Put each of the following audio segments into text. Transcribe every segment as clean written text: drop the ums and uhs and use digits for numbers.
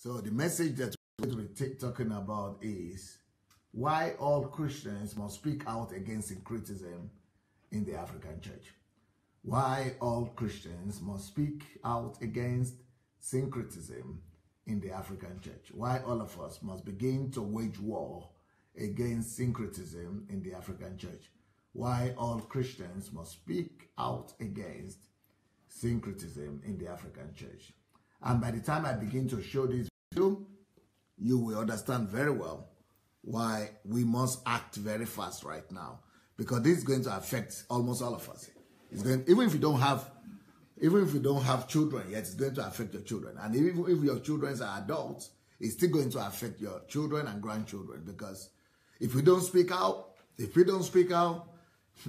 So the message that we're going to be talking about is why all Christians must speak out against syncretism in the African church. Why all Christians must speak out against syncretism in the African church. Why all of us must begin to wage war against syncretism in the African church. Why all Christians must speak out against syncretism in the African church. And by the time I begin to show this video, you will understand very well why we must act very fast right now. Because this is going to affect almost all of us. It's going, even if you don't have children yet, it's going to affect your children. And even if your children are adults, it's still going to affect your children and grandchildren. Because if we don't speak out,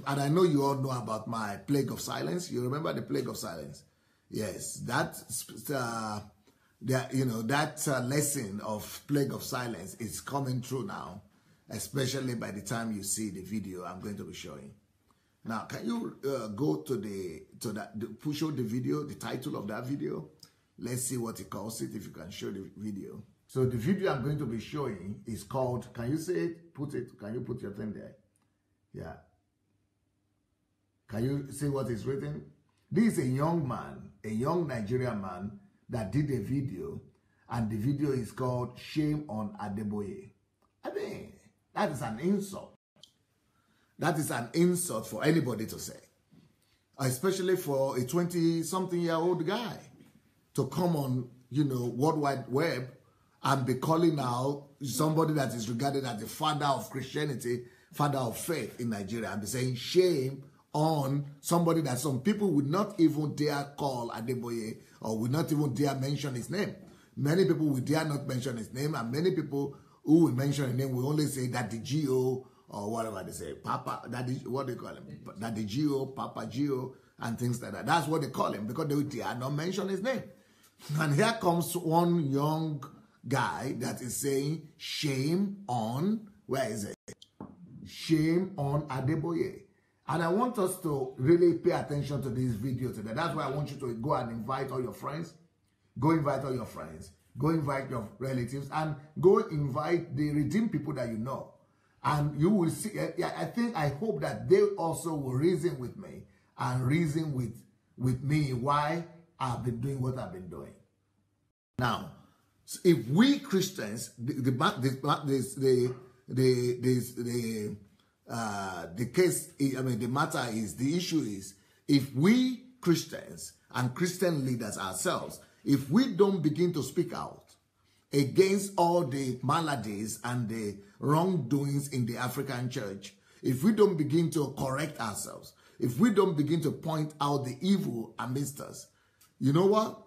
and I know you all know about my plague of silence. You remember the plague of silence? Yes, that lesson of plague of silence is coming through now, especially by the time you see the video I'm going to be showing. Now, can you go to show the video, the title of that video? Let's see what it calls it, if you can show the video. So the video I'm going to be showing is called, can you say it? Can you put your thing there? Yeah. Can you see what is written? This is a young man, a young Nigerian man that did a video, and the video is called Shame on Adeboye. I mean, that is an insult. That is an insult for anybody to say, especially for a 20-something-year-old guy to come on, World Wide Web and be calling out somebody that is regarded as the father of Christianity, father of faith in Nigeria, and be saying shame on somebody that some people would not even dare call Adeboye or would not even dare mention his name. Many people would dare not mention his name, and many people who will mention his name will only say that the Gio or whatever they say, Papa, that is what they call him, that the Gio, Papa Gio, and things like that. That's what they call him because they dare not mention his name. And here comes one young guy that is saying shame on, where is it? Shame on Adeboye. And I want us to really pay attention to this video today. That's why I want you to go and invite all your friends. Go invite all your friends. Go invite your relatives. And go invite the redeemed people that you know. And you will see, I hope that they also will reason with me and reason with me why I've been doing what I've been doing. Now, if we Christians, the issue is, if we Christians and Christian leaders ourselves, if we don't begin to speak out against all the maladies and the wrongdoings in the African church, if we don't begin to correct ourselves, if we don't begin to point out the evil amidst us, you know what?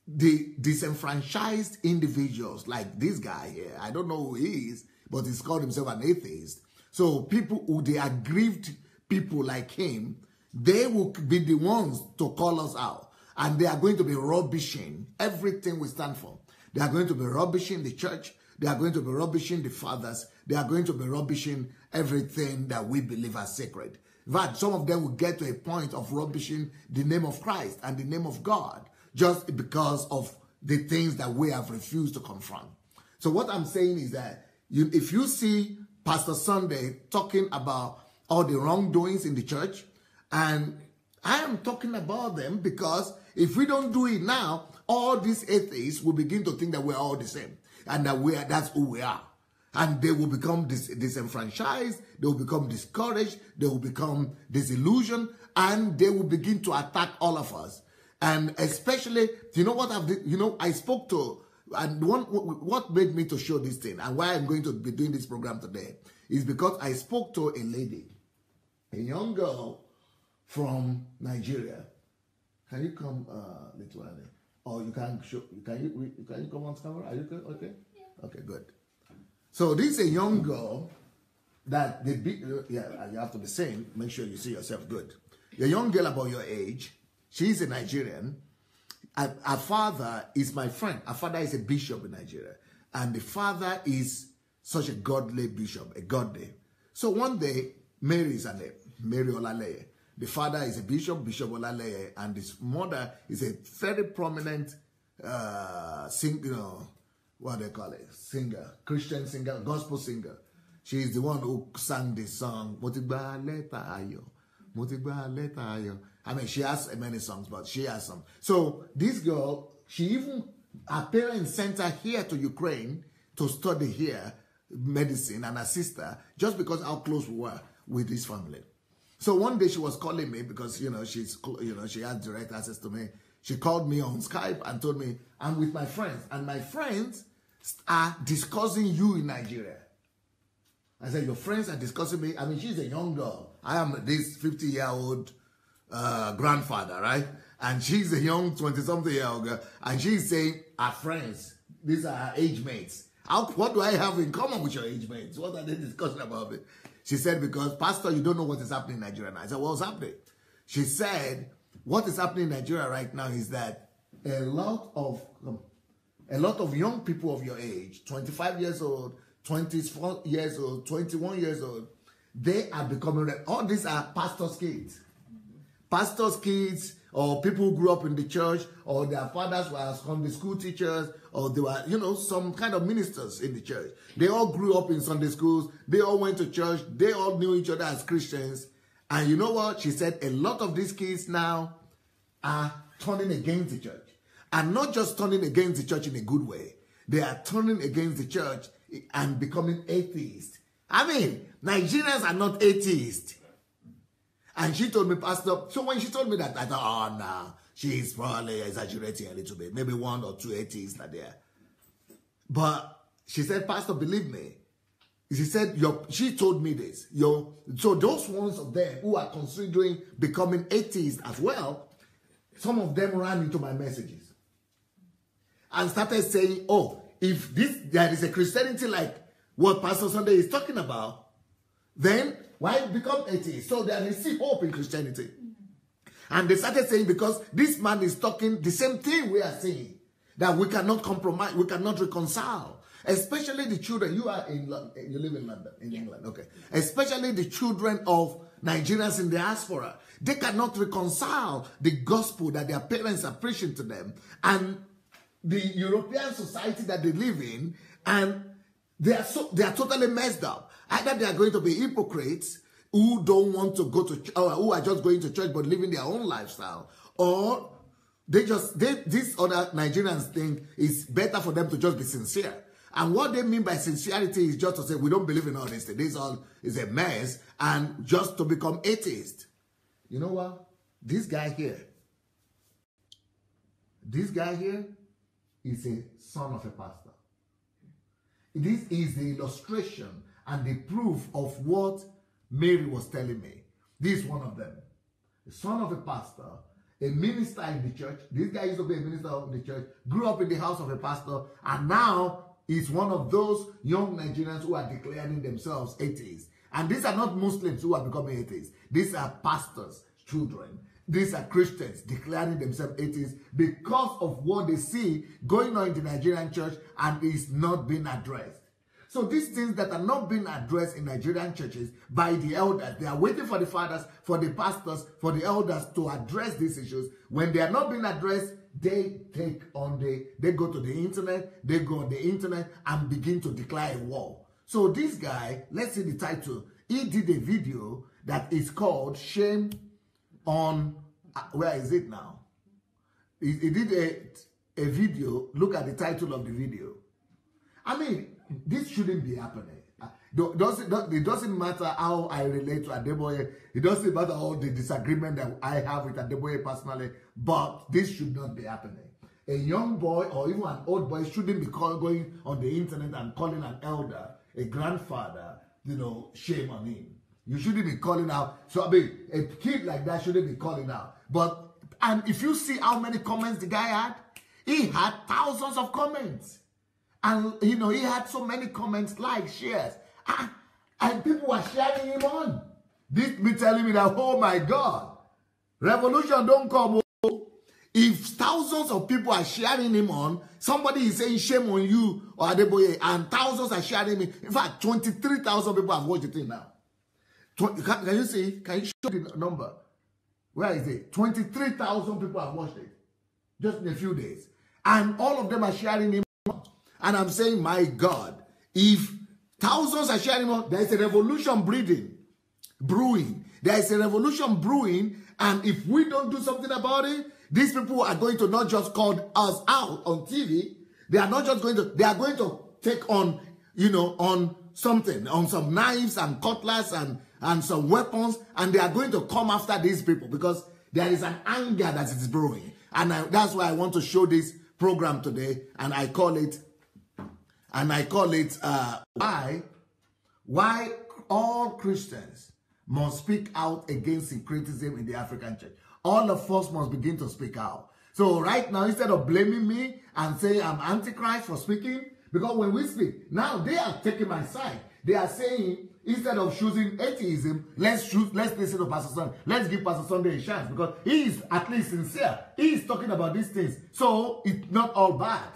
The disenfranchised individuals like this guy here, I don't know who he is, but he's called himself an atheist. So people who they aggrieved people like him, they will be the ones to call us out. And they are going to be rubbishing everything we stand for. They are going to be rubbishing the church. They are going to be rubbishing the fathers. They are going to be rubbishing everything that we believe as sacred. In fact, some of them will get to a point of rubbishing the name of Christ and the name of God just because of the things that we have refused to confront. So what I'm saying is that if you see Pastor Sunday talking about all the wrongdoings in the church, and I am talking about them because if we don't do it now, all these atheists will begin to think that we're all the same and that that's who we are. And they will become disenfranchised, they will become discouraged, they will become disillusioned, and they will begin to attack all of us. And especially, I spoke to, and what made me to show this thing and why I'm going to be doing this program today is because I spoke to a lady, a young girl from Nigeria. Can you come, Lithuania? Or you can show, can you come on camera? Are you okay? Yeah. Okay, good. So this is a young girl that you have to be saying, make sure you see yourself good. A young girl about your age, she's a Nigerian. Her father is my friend. Her father is a bishop in Nigeria. And the father is such a godly bishop, a godly. So one day, Mary is her name, Mary Olaleye. The father is a bishop, Bishop Olaleye, and his mother is a very prominent what they call it, singer, Christian singer, gospel singer. She's the one who sang the song, Motigba Leta Ayo. Motigba Leta Ayo. I mean, she has many songs, but she has some. So this girl, her parents sent her here to Ukraine to study here, medicine, and her sister, just because how close we were with this family. So one day she was calling me because, she has direct access to me. She called me on Skype and told me, I'm with my friends, and my friends are discussing you in Nigeria. I said, your friends are discussing me? I mean, she's a young girl. I am this 50-year-old grandfather, right? And she's a young 20-something-year-old girl. And she's saying, our friends, these are her age mates. What do I have in common with your age mates? What are they discussing about me? She said, because, Pastor, you don't know what is happening in Nigeria now. I said, what's happening? She said, what is happening in Nigeria right now is that a lot of young people of your age, 25 years old, 24 years old, 21 years old, they are becoming, all these are pastors' kids. Pastors' kids, or people who grew up in the church, or their fathers were Sunday school teachers, or they were, some kind of ministers in the church. They all grew up in Sunday schools. They all went to church. They all knew each other as Christians. And you know what? She said a lot of these kids now are turning against the church. And not just turning against the church in a good way. They are turning against the church and becoming atheists. I mean, Nigerians are not atheists. And she told me, Pastor, so when she told me that, I thought, oh, no, she's probably exaggerating a little bit. Maybe 1 or 2 atheists are there. But she said, Pastor, believe me. She said, she told me this. So those ones of them who are considering becoming atheists as well, some of them ran into my messages and started saying, oh, if there is a Christianity like what Pastor Sunday is talking about, then why become atheists? So there is still hope in Christianity. And they started saying, because this man is talking the same thing we are saying, that we cannot compromise, we cannot reconcile. Especially the children, you live in London, in England, okay. Especially the children of Nigerians in diaspora. They cannot reconcile the gospel that their parents are preaching to them and the European society that they live in, and they are totally messed up. Either they are going to be hypocrites who don't want to go to, or who are just going to church but living their own lifestyle, or these other Nigerians think it's better for them to just be sincere. And what they mean by sincerity is just to say, we don't believe in all this. This all is a mess, and just to become atheist. You know what? This guy here is a son of a pastor. This is the illustration and the proof of what Mary was telling me. This is one of them. The son of a pastor, a minister in the church. This guy used to be a minister of the church, grew up in the house of a pastor, and now is one of those young Nigerians who are declaring themselves atheists. And these are not Muslims who are becoming atheists. These are pastors' children. These are Christians declaring themselves atheists because of what they see going on in the Nigerian church and is not being addressed. So these things that are not being addressed in Nigerian churches by the elders, they are waiting for the fathers, for the pastors, for the elders to address these issues. When they are not being addressed, they go to the internet, they go on the internet and begin to declare a war. So this guy, let's see the title. He did a video that is called Shame on, where is it now? He did a video. Look at the title of the video. I mean, this shouldn't be happening. It doesn't matter how I relate to Adeboye. It doesn't matter all the disagreement that I have with Adeboye personally, but this should not be happening. A young boy or even an old boy shouldn't be going on the internet and calling an elder, a grandfather, shame on him. You shouldn't be calling out. So, I mean, a kid like that shouldn't be calling out. And if you see how many comments the guy had, he had thousands of comments. And, he had so many comments, likes, shares. And people were sharing him on. This be telling me that, oh my God, revolution don't come. If thousands of people are sharing him on, somebody is saying shame on you or Adeboye, and thousands are sharing him. In fact, 23,000 people have watched the thing now. Can you see? Can you show the number? Where is it? 23,000 people have watched it just in a few days. And all of them are sharing him on. And I'm saying, my God, if thousands are sharing more, there is a revolution brewing. There is a revolution brewing, and if we don't do something about it, these people are going to not just call us out on TV. They are not just going to, they are going to take on, on something, on some knives and cutlass and some weapons, and they are going to come after these people because there is an anger that is brewing. And that's why I want to show this program today, and I call it why all Christians must speak out against syncretism in the African church. All of us must begin to speak out. So right now, instead of blaming me and saying I'm Antichrist for speaking, because when we speak, now they are taking my side. They are saying, instead of choosing atheism, let's listen to Pastor Sunday. Let's give Pastor Sunday a chance because he is at least sincere. He is talking about these things. So it's not all bad.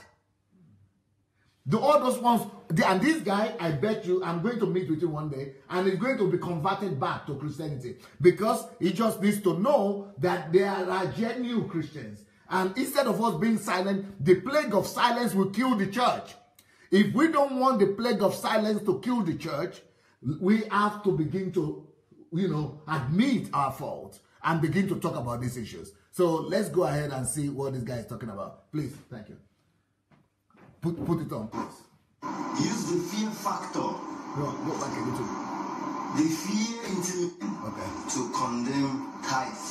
All those ones, and this guy, I bet you, I'm going to meet with him one day, and he's going to be converted back to Christianity because he just needs to know that there are genuine Christians. And instead of us being silent, the plague of silence will kill the church. If we don't want the plague of silence to kill the church, we have to begin to, admit our fault and begin to talk about these issues. So let's go ahead and see what this guy is talking about. Please, thank you. Put it on, please. Use the fear factor. Go back a little. The fear intimidation to condemn tithe.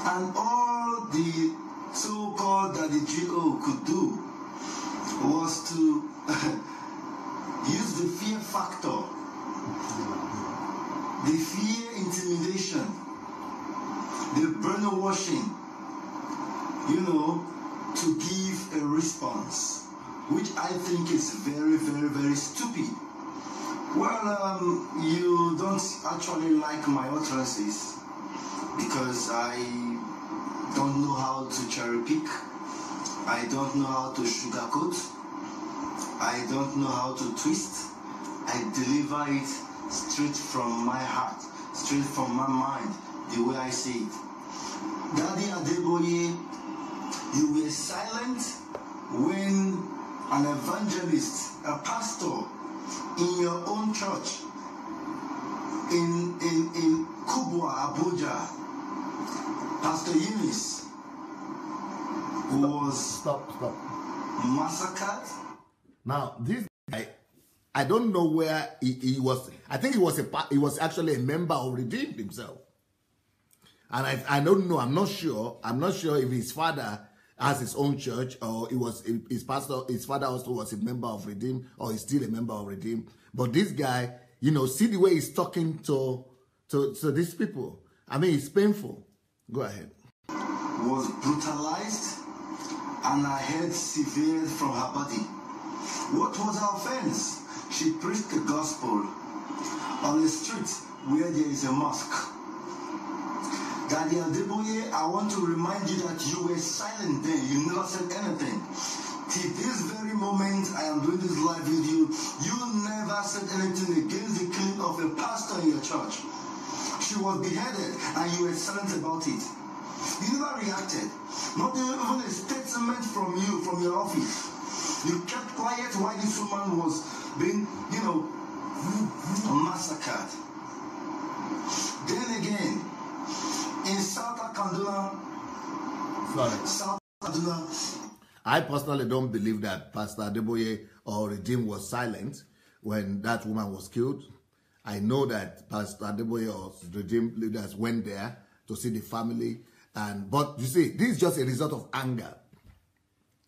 And all the so-called that the GO could do was to use the fear factor, the fear intimidation, the brainwashing, to give a response, which I think is very, very, very stupid. Well, you don't actually like my utterances because I don't know how to cherry pick. I don't know how to sugarcoat. I don't know how to twist. I deliver it straight from my heart, straight from my mind, the way I see it. Daddy Adeboye, you were silent when an evangelist, a pastor in your own church in Kubwa, Abuja, Pastor Eunice, was massacred. Now, this guy, I don't know where he was. I think he was actually a member of Redeemed himself. And I don't know. I'm not sure. I'm not sure if his father has his own church or it was his pastor. His father also was a member of Redeemed or he's still a member of Redeemed. But this guy, see the way he's talking to these people. I mean, it's painful. Go ahead. Was brutalized and her head severed from her body. What was her offense? She preached the gospel on the street where there is a mosque. Daddy Adeboye, I want to remind you that you were silent then. You never said anything. Till this very moment I am doing this live video, you never said anything against the killing of a pastor in your church. She was beheaded and you were silent about it. You never reacted. Not even a statement from you, from your office. You kept quiet while this woman was being, massacred. Then again, in South Kaduna, I personally don't believe that Pastor Adeboye or Redeem was silent when that woman was killed. I know that Pastor Adeboye or Redeem leaders went there to see the family. But you see, this is just a result of anger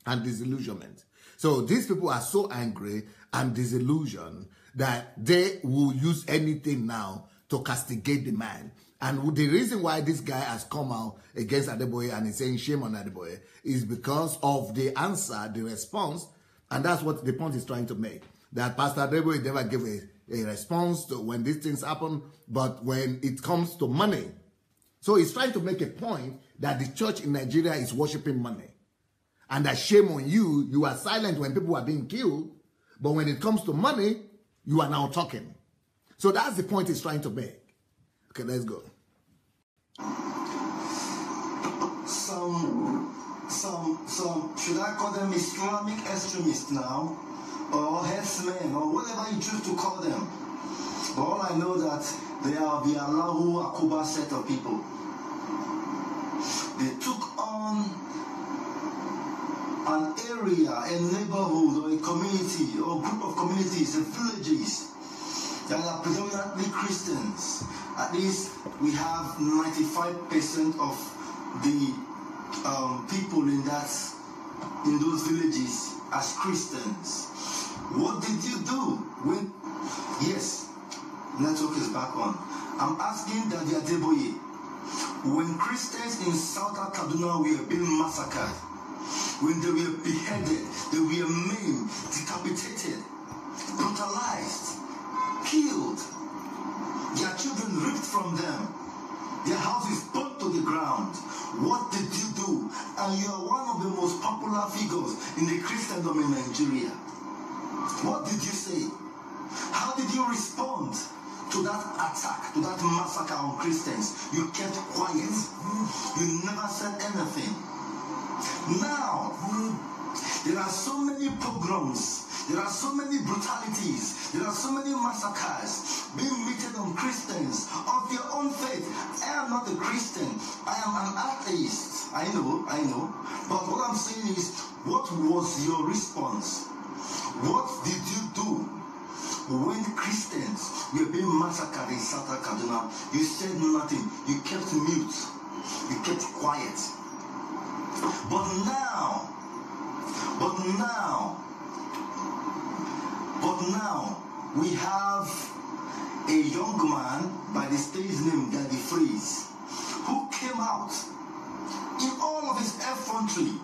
and disillusionment. So these people are so angry and disillusioned that they will use anything now to castigate the man. And the reason why this guy has come out against Adeboye and is saying shame on Adeboye is because of the answer, the response, and that's what the point is trying to make. That Pastor Adeboye never gave a response to when these things happen, but when it comes to money. So he's trying to make a point that the church in Nigeria is worshiping money. And that shame on you, you are silent when people are being killed, but when it comes to money, you are now talking. So that's the point he's trying to make. Okay, let's go. Some should I call them Islamic extremists now, or headsmen, or whatever you choose to call them. But all I know that they are the Allahu Akbar set of people. They took on an area, a neighborhood, or a community, or a group of communities, and villages that are predominantly Christians. At least we have 95% of the people in those villages as Christians. What did you do when? Yes, network is back on. I'm asking that the Adeboye, when Christians in Southern Kaduna were being massacred, when they were beheaded, they were maimed, decapitated, brutalized, killed, their children ripped from them, their houses burnt to the ground. What did you do? And you are one of the most popular figures in the Christendom in Nigeria. What did you say? How did you respond to that attack, to that massacre on Christians? You kept quiet. You never said anything. Now, there are so many pogroms, there are so many brutalities, there are so many massacres being meted on Christians of their own faith. I am not a Christian, I am an atheist. I know. But what I'm saying is, what was your response? What did you do when Christians were being massacred in Southern Kaduna? You said nothing. You kept mute. You kept quiet. But now, we have a young man by the stage name Daddy Freeze, who came out in all of his effrontery,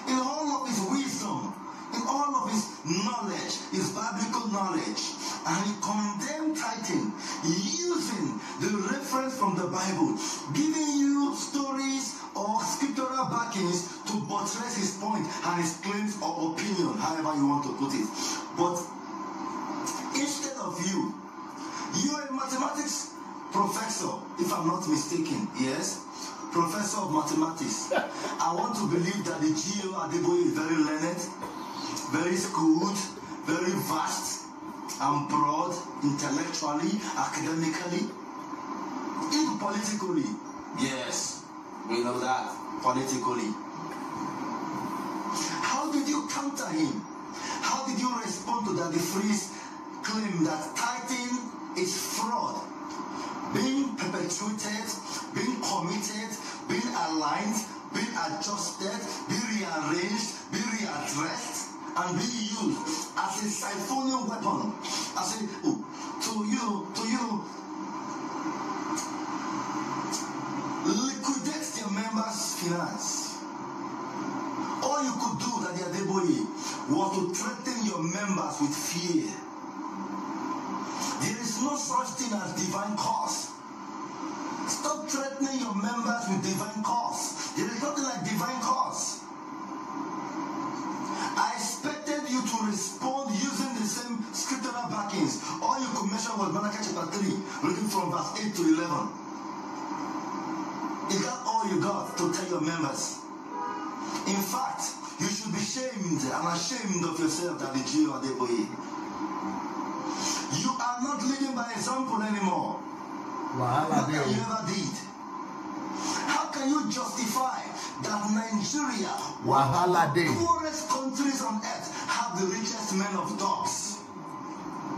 in all of his wisdom, in all of his knowledge, his biblical knowledge, and he condemned tithing using the reference from the Bible, giving you stories or scriptural backings to buttress his point and his claims or opinion, however you want to put it. But instead of you are a mathematics professor, if I'm not mistaken, yes? Professor of mathematics. I want to believe that the GO Adeboye is very learned, very schooled, very vast and broad, intellectually, academically, even politically. Yes, we know that, politically. How did you counter him? How did you respond to Daddy Freeze claim that tithing is fraud, being perpetuated, being committed, being aligned, being adjusted, being rearranged, being readdressed, and being used as a siphoning weapon, as a to liquidate their members' finance. All you could do, that the Adeboye, was to threaten your members with fear. There is no such thing as divine cause. Stop threatening your members with divine cause. There is nothing like divine cause. I expected you to respond using the same scriptural backings. All you could mention was Malachi chapter 3, reading from verse 8 to 11. Is that all you got to tell your members? In fact, you should be shamed and ashamed of yourself, that the Jew Adeboye. You are not living by example anymore. Not that you ever did. How can you justify that Nigeria, one of the poorest countries on earth, have the richest men of dogs?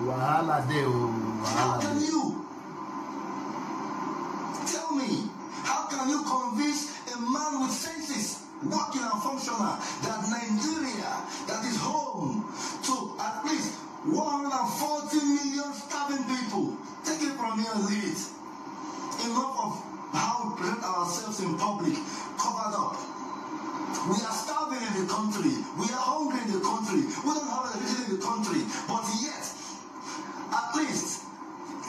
How can you? Tell me, how can you convince a man with senses, working and functional, that Nigeria, that is home to at least 140 million starving people? Take it from here and leave it. Enough of how we present ourselves in public, covered up. We are starving in the country. We are hungry in the country. We don't have electricity in the country. But yet, at least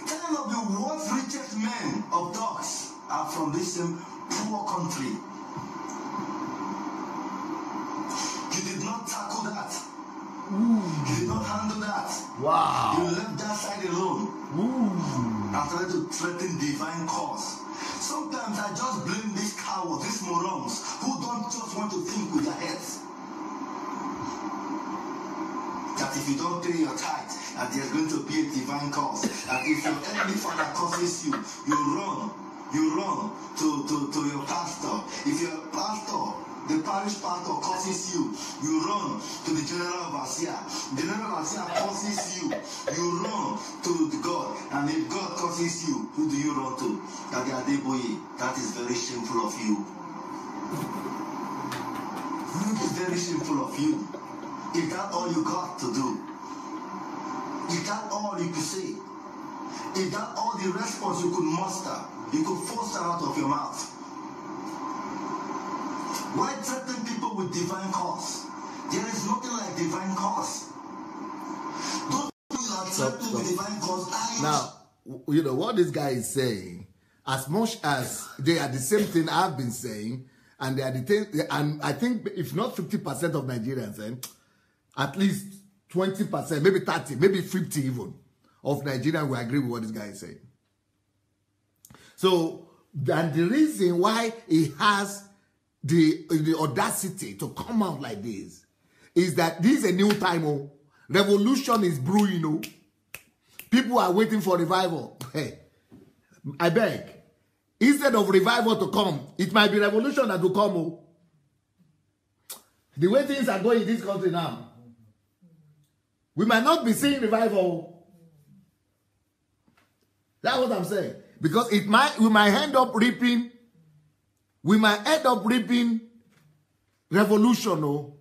10 of the world's richest men of dogs are from this same poor country. You did not tackle that. You did not handle that. Wow. You left that side alone. And started to threaten divine cause. Sometimes I just blame these cowards, these morons, who don't just want to think with their heads. That if you don't pay your tithe, that there's going to be a divine curse. That if your heavenly father curses you, you run to your pastor. If your pastor, the parish pastor curses you, you run to the general overseer. The general overseer curses you, you run to God. And if God curses you, who do you run to? That the Adeboye. That is very shameful of you. It's very shameful of you. Is that all you got to do? Is that all you could say? Is that all the response you could muster? You could force out of your mouth? Why threaten people with divine cause? There is nothing like divine cause. Don't you are threatened with divine cause. Now, you know what this guy is saying, as much as they are the same thing I've been saying, and they are the thing, and I think if not 50% of Nigerians, at least 20%, maybe 30, maybe 50 even, of Nigerians will agree with what this guy is saying. So, and the reason why he has the audacity to come out like this is that this is a new time. Oh, revolution is brewing. Oh, people are waiting for revival. Hey, I beg, instead of revival to come, it might be revolution that will come. Oh, the way things are going in this country now, we might not be seeing revival. That's what I'm saying. Because we might end up reaping revolution. Oh.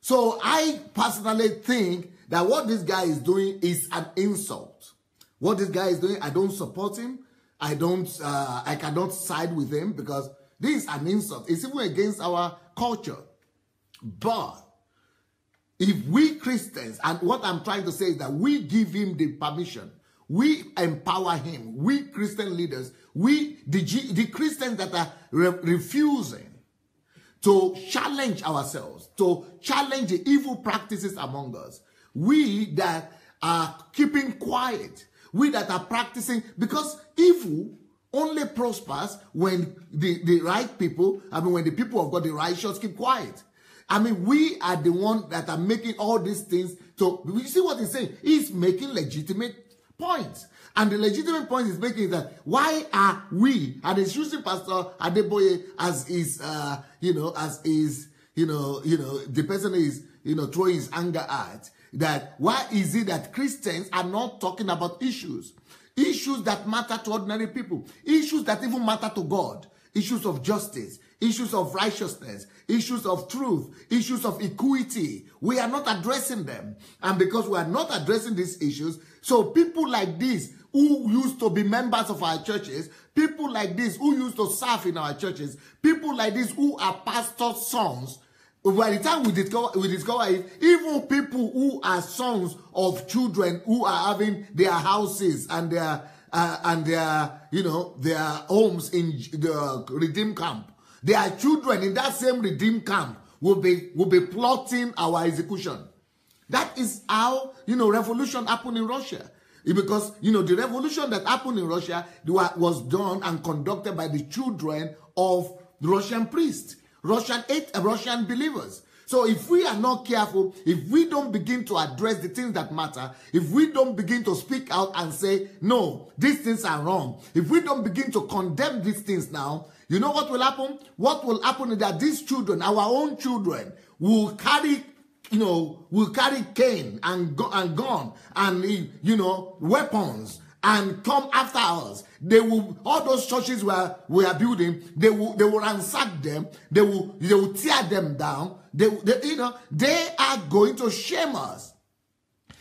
So I personally think that what this guy is doing is an insult. What this guy is doing, I don't support him. I cannot side with him because this is an insult. It's even against our culture. But if we Christians, and what I'm trying to say is that we give him the permission, we empower him, we Christian leaders, the Christians that are refusing to challenge ourselves, to challenge the evil practices among us, we that are keeping quiet, we that are practicing, because evil only prospers when the right people, when the people of God, the righteous, keep quiet. We are the ones that are making all these things. So, you see what he's saying? He's making legitimate points. And the legitimate point he's making is that why are we, and he's using Pastor Adeboye as is, the person is, throwing his anger at, that why is it that Christians are not talking about issues that matter to ordinary people, issues that even matter to God, issues of justice, issues of righteousness, issues of truth, issues of equity. We are not addressing them. And because we are not addressing these issues, so people like this who used to be members of our churches, people like this who used to serve in our churches, people like this who are pastors' sons, by the time we discover it, even people who are sons of children who are having their houses and their homes in the redeemed camp, their children in that same redeemed camp will be plotting our execution. That is how, revolution happened in Russia. Because, the revolution that happened in Russia was done and conducted by the children of Russian priests, Russian believers. So if we are not careful, if we don't begin to address the things that matter, if we don't begin to speak out and say, no, these things are wrong, if we don't begin to condemn these things now, you know what will happen? What will happen is that these children, our own children, will carry cane and gun and, weapons and come after us. They will, all those churches we are building, they will ransack them. They will tear them down. They are going to shame us.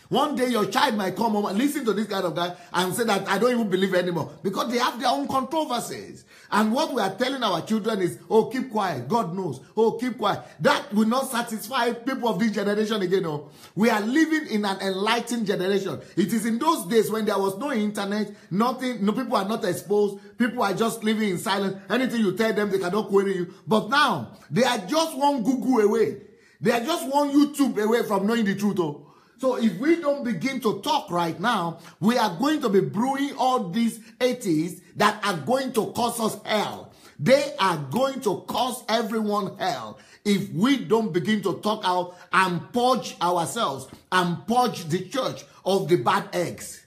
One day your child might come home and listen to this kind of guy and say that I don't even believe anymore, because they have their own controversies. And what we are telling our children is, oh, keep quiet. God knows. Oh, keep quiet. That will not satisfy people of this generation again. Oh. We are living in an enlightened generation. It is in those days when there was no internet, nothing, people are not exposed. People are just living in silence. Anything you tell them, they cannot query you. But now, they are just one Google away. They are just one YouTube away from knowing the truth. Oh. So if we don't begin to talk right now, we are going to be brewing all these atheists that are going to cause us hell. They are going to cause everyone hell if we don't begin to talk out and purge ourselves and purge the church of the bad eggs.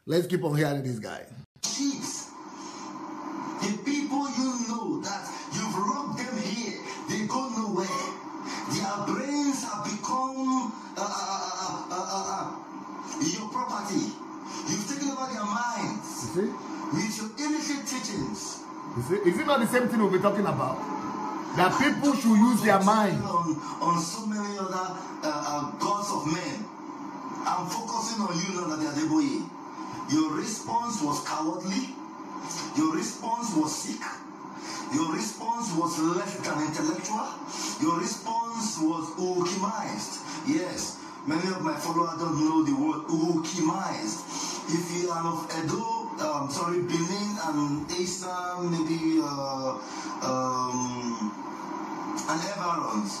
Let's keep on hearing this guy. Chiefs, the people you know that you've locked them here, they go nowhere. Their brains have become your property. You've taken over their minds with your illicit teachings. Is it not the same thing we'll be talking about? That people should use their mind on so many other gods of men. I'm focusing on you now, Adeboye. Your response was cowardly. Your response was sick. Your response was less than intellectual. Your response was ukimized. Yes, many of my followers don't know the word ukimized. If you are of Edo, Benin and Asa, maybe and Everons,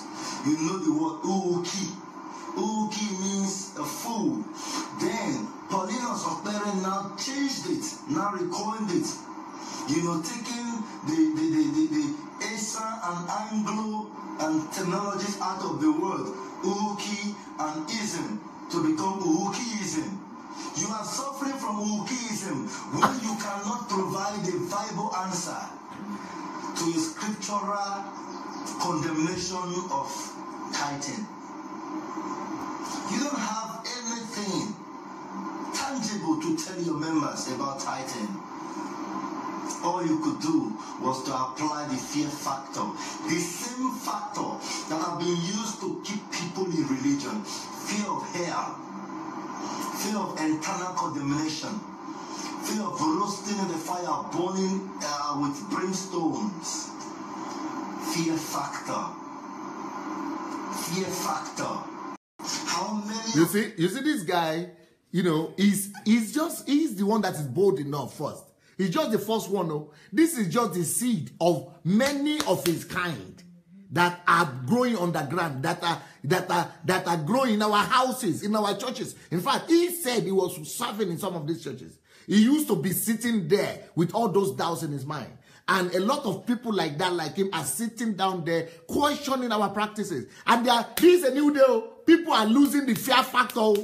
you know the word uki. Uki means a fool. Then Paulinus of Berin now changed it, now recoined it. You know, taking the Asa and Anglo and terminologies out of the word uki and ism to become ukiism. You are suffering from ukiism when you cannot provide a viable answer to a scriptural condemnation of tithing. You don't have anything tangible to tell your members about tithing. All you could do was to apply the fear factor, the same factor that have been used to keep people in religion. Fear of hell, fear of eternal condemnation, fear of roasting in the fire, burning with brimstones. Fear factor. Fear factor. How many? You see this guy, you know, he's the one that is bold enough first. He's just the first one. No? This is just the seed of many of his kind that are growing underground, that are growing in our houses, in our churches. In fact, he said he was serving in some of these churches. He used to be sitting there with all those doubts in his mind. And a lot of people like that, like him, are sitting down there questioning our practices. And this is a new day. People are losing the fear factor.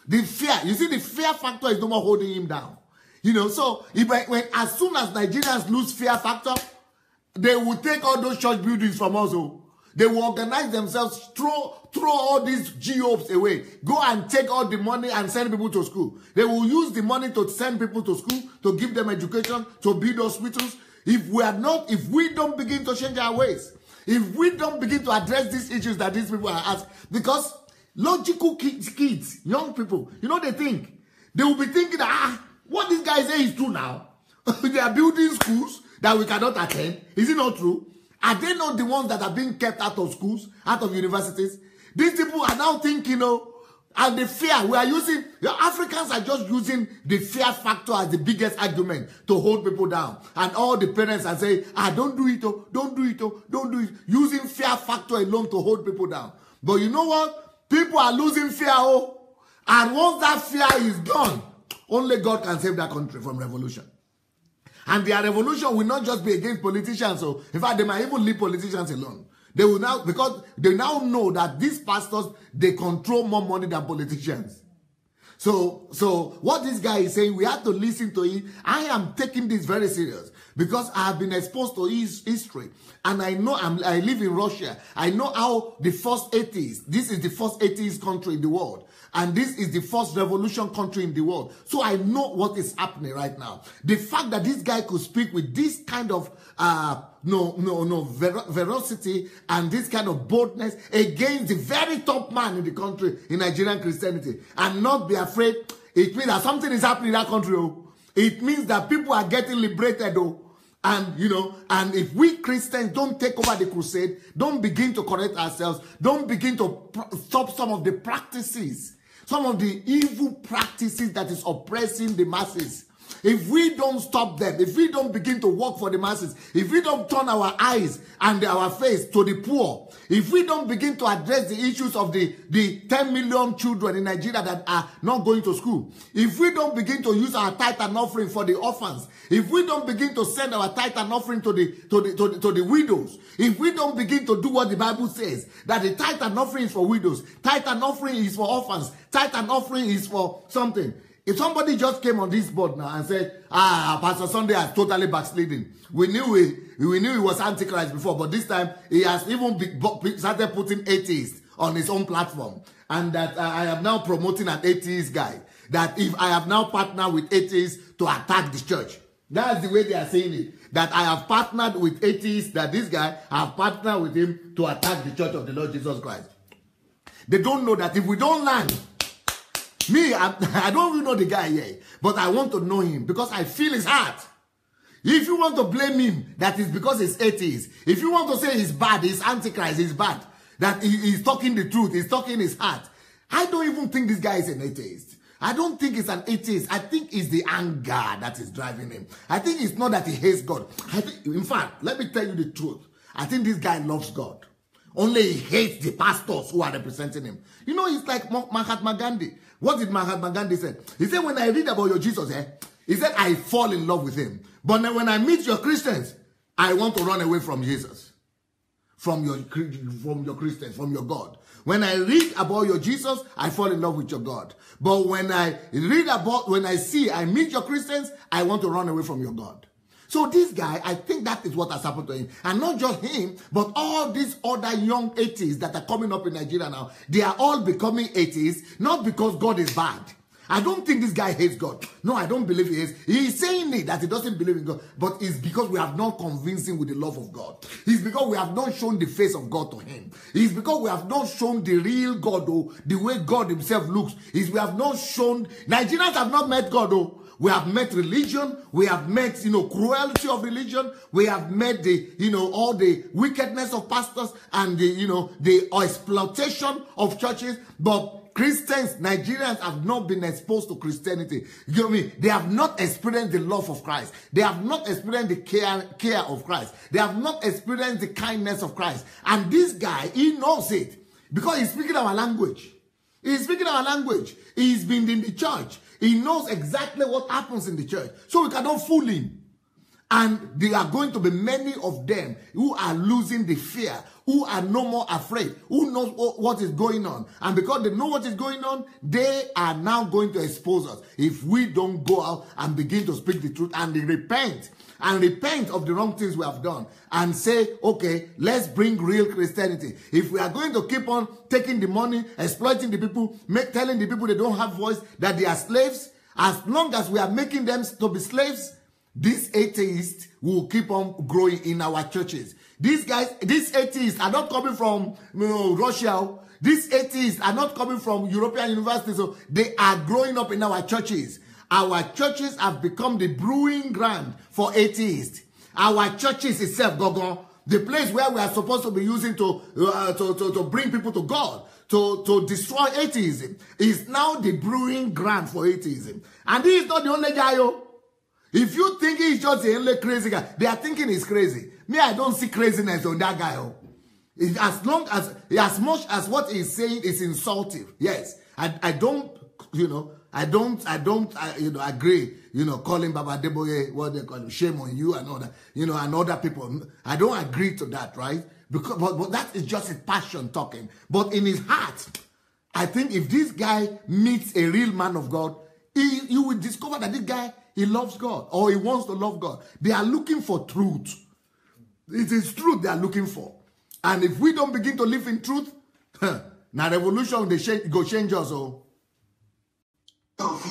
The fear. You see, the fear factor is no more holding him down. You know, so as soon as Nigerians lose fear factor, they will take all those church buildings from us. They will organize themselves, throw all these GOPs away, go and take all the money and send people to school. They will use the money to send people to school, to give them education, to build hospitals. If we don't begin to change our ways, if we don't begin to address these issues that these people are asking, because logical kids, young people, you know, they will be thinking that, what this guy say is true now. They are building schools that we cannot attend. Is it not true? Are they not the ones that are being kept out of schools, out of universities? These people are now thinking, and the fear, we are using, Africans are just using the fear factor as the biggest argument to hold people down. And all the parents are saying, don't do it, don't do it, don't do it. Using fear factor alone to hold people down. But you know what? People are losing fear, and once that fear is gone, only God can save that country from revolution. And their revolution will not just be against politicians. So, in fact, they might even leave politicians alone. They will now, because they now know that these pastors, they control more money than politicians. So what this guy is saying, we have to listen to it. I am taking this very serious because I have been exposed to his history. And I know I live in Russia. I know how the first atheists, this is the first atheist country in the world. And this is the first revolution country in the world. So I know what is happening right now. The fact that this guy could speak with this kind of veracity and this kind of boldness against the very top man in the country in Nigerian Christianity and not be afraid, it means that something is happening in that country. It means that people are getting liberated. And, and if we Christians don't take over the crusade, don't begin to correct ourselves, don't begin to stop some of the practices, some of the evil practices that is oppressing the masses. if we don't stop them, if we don't begin to work for the masses, if we don't turn our eyes and our face to the poor, if we don't begin to address the issues of the 10 million children in Nigeria that are not going to school, if we don't begin to use our tithe and offering for the orphans, if we don't begin to send our tithe and offering to the widows, if we don't begin to do what the Bible says, that the tithe and offering is for widows, tithe and offering is for orphans, tithe and offering is for something. If somebody just came on this board now and said, Pastor Sunday has totally backsliding, we knew he was Antichrist before, but this time he has even started putting atheists on his own platform, and that I am now promoting an atheist guy, that if I have now partnered with atheists to attack the church. That's the way they are saying it, that I have partnered with atheists, that this guy, I have partnered with him to attack the church of the Lord Jesus Christ. They don't know that if we don't learn, I don't even know the guy yet, but I want to know him because I feel his heart. If you want to blame him, that is because he's atheist. If you want to say he's bad, he's Antichrist, he's bad, that he's talking the truth, he's talking his heart. I don't even think this guy is an atheist. I don't think he's an atheist. I think it's the anger that is driving him. I think it's not that he hates God. In fact, let me tell you the truth. I think this guy loves God. Only he hates the pastors who are representing him. You know, it's like Mahatma Gandhi. What did Mahatma Gandhi say? He said, when I read about your Jesus, he said, I fall in love with him. But then when I meet your Christians, I want to run away from Jesus. From your Christians, from your God. When I read about your Jesus, I fall in love with your God. But when I meet your Christians, I want to run away from your God. So this guy, I think that is what has happened to him. And not just him, but all these other young atheists that are coming up in Nigeria now, they are all becoming atheists, not because God is bad. I don't think this guy hates God. No, I don't believe he is. He is saying it that he doesn't believe in God, but it's because we have not convinced him with the love of God. It's because we have not shown the face of God to him. It's because we have not shown the real God, the way God himself looks. We have not shown, Nigerians have not met God, We have met religion. We have met, cruelty of religion. We have met all the wickedness of pastors and the exploitation of churches. But Christians, Nigerians have not been exposed to Christianity. You know what I mean? They have not experienced the love of Christ. They have not experienced the care of Christ. They have not experienced the kindness of Christ. And this guy, he knows it because he's speaking our language. He's speaking our language. He's been in the church. He knows exactly what happens in the church. So we cannot fool him. And there are going to be many of them who are losing the fear, who are no more afraid, who knows what is going on. And because they know what is going on, they are now going to expose us if we don't go out and begin to speak the truth and repent of the wrong things we have done and say, okay, let's bring real Christianity. If we are going to keep on taking the money, exploiting the people, telling the people they don't have voice, that they are slaves, as long as we are making them to be slaves, these atheists will keep on growing in our churches. These atheists are not coming from Russia. These atheists are not coming from European universities. So they are growing up in our churches. Our churches have become the brewing ground for atheists. Our churches itself, the place where we are supposed to be using to bring people to God, to destroy atheism, is now the brewing ground for atheism. And this is not the only guy. If you think he's just the only crazy guy, they are thinking he's crazy. Me, I don't see craziness on that guy. As much as what he's saying is insulting, yes, I don't agree, calling Baba Adeboye, what they call him, shame on you and all that, and other people. I don't agree to that, right? Because, but that is just his passion talking. But in his heart, I think if this guy meets a real man of God, you will discover that this guy, he loves God, or he wants to love God. They are looking for truth. It is truth they are looking for. And if we don't begin to live in truth, now revolution, they go change us. Of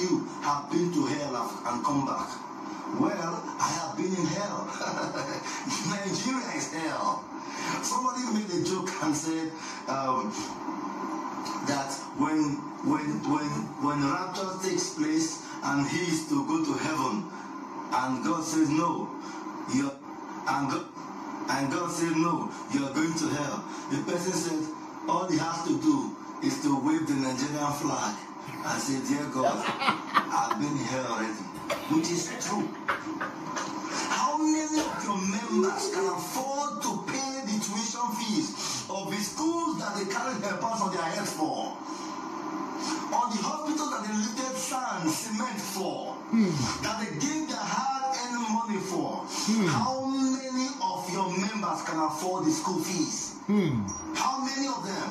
you have been to hell and come back. Well, I have been in hell. Nigeria is hell. Somebody made a joke and said that when rapture takes place and he is to go to heaven, and God says no, and God said no, you are going to hell. The person said all he has to do is to wave the Nigerian flag. I said, dear God, I've been here already, which is true. How many of your members can afford to pay the tuition fees of the schools that they carry their parts on their heads for? Or the hospitals that they lifted sand, cement for? That they gave their hard-earned money for? How many of your members can afford the school fees? How many of them?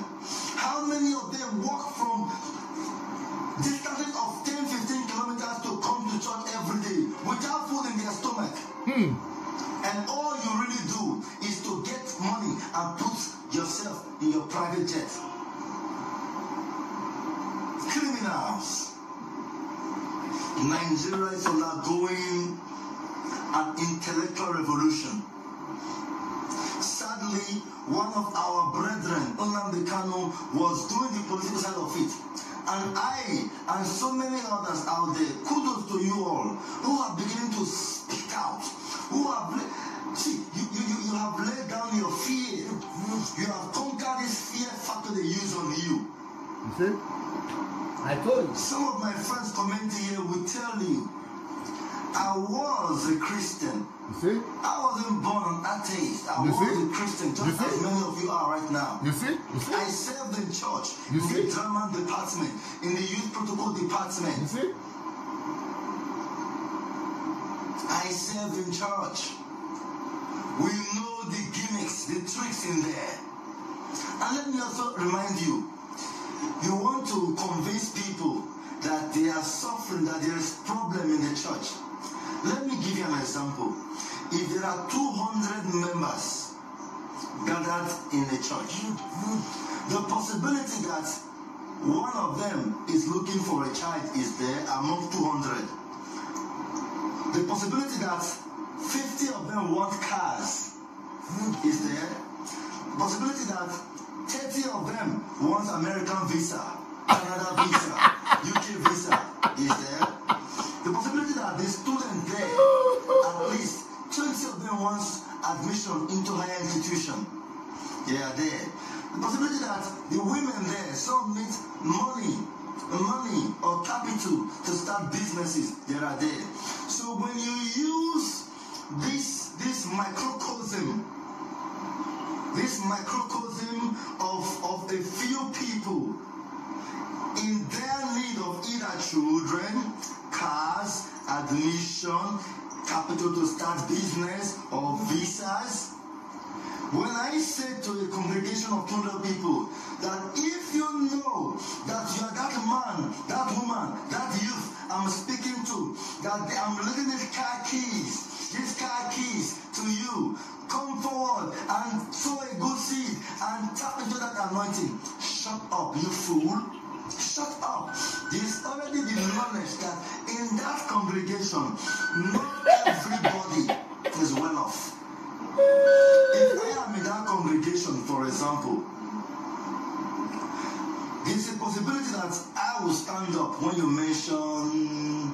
How many of them walk from distances of 10-15 kilometers to come to church every day without food in their stomach? And all you really do is to get money and put yourself in your private jet. Criminals. Nigeria is undergoing an intellectual revolution. Sadly, one of our brethren, Nnamdi Kanu, was doing the political side of it. And I and so many others out there, kudos to you all who are beginning to speak out, who have you have laid down your fear. You have conquered this fear factor they use on you. You see? I told you. Some of my friends commenting here will tell you, I was a Christian. You see? I wasn't born an atheist. I was a Christian, just as many of you are right now. You see? You see? I served in church, You in see? the drama department, in the youth protocol department. You see? I served in church. We know the gimmicks, the tricks in there. And let me also remind you, you want to convince people that they are suffering, that there is problem in the church. Let me give you an example. If there are 200 members gathered in a church, the possibility that one of them is looking for a child is there among 200. The possibility that 50 of them want cars is there. The possibility that 30 of them want American visa, Canada visa, UK visa is there. The possibility that the student there, at least 20 of them wants admission into higher institution, they are there. The possibility that the women there, some need money or capital to start businesses, they are there. So when you use this microcosm of a few people in their need of either children, cars, admission, capital to start business, or visas. When I say to a congregation of 200 people that if you know that you are that man, that woman, that youth I'm speaking to, that I'm leaving these car keys to you, come forward and sow a good seed and tap into that anointing. Shut up, you fool. Shut up. There's already the knowledge that in that congregation, not everybody is well off. If I am in that congregation, for example, there's a possibility that I will stand up when you mention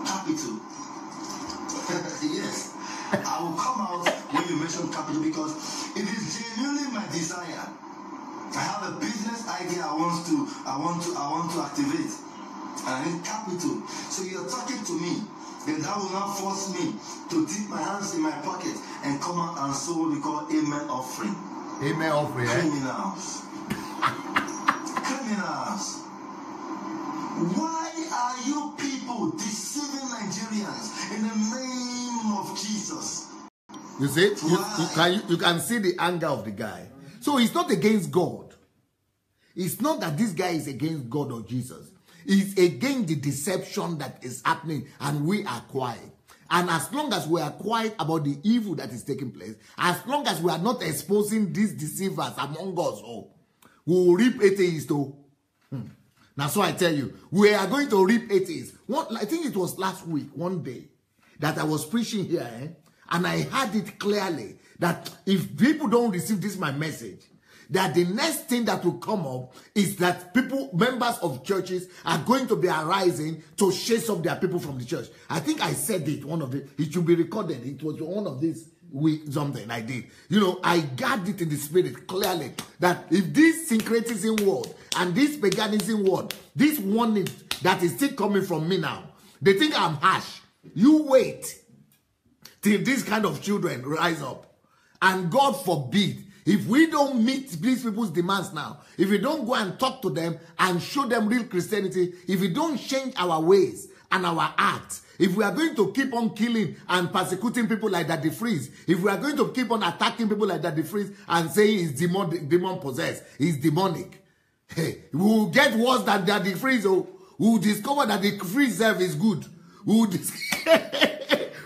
capital. Yes, I will come out when you mention capital because it is genuinely my desire. I have a business idea I want to activate. I need capital. So you're talking to me. Then that will not force me to dip my hands in my pocket and come out and sow what we call amen offering. Amen offering. Criminals. Criminals. Why are you people deceiving Nigerians in the name of Jesus? You see, you can see the anger of the guy. So it's not against God. It's not that this guy is against God or Jesus. It's against the deception that is happening, and we are quiet. And as long as we are quiet about the evil that is taking place, as long as we are not exposing these deceivers among us, we will reap atheists. That's why I tell you, we are going to reap atheists. I think it was last week, one day, that I was preaching here, and I heard it clearly that if people don't receive this my message, that the next thing that will come up is that members of churches are going to be arising to chase up their people from the church. I think I said it, it should be recorded. It was one of these something I did. You know, I got it in the spirit clearly that if this syncretism word and this paganism word, this warning that is still coming from me now, they think I'm harsh. You wait till this kind of children rise up. And God forbid, if we don't meet these people's demands now, if we don't go and talk to them and show them real Christianity, if we don't change our ways and our acts, if we are going to keep on killing and persecuting people like that, DeFreeze, if we are going to keep on attacking people like that, DeFreeze, and saying he's demon possessed, he's demonic, hey, we will get worse than that DeFreeze. Oh, we will discover that the free self is good. We will,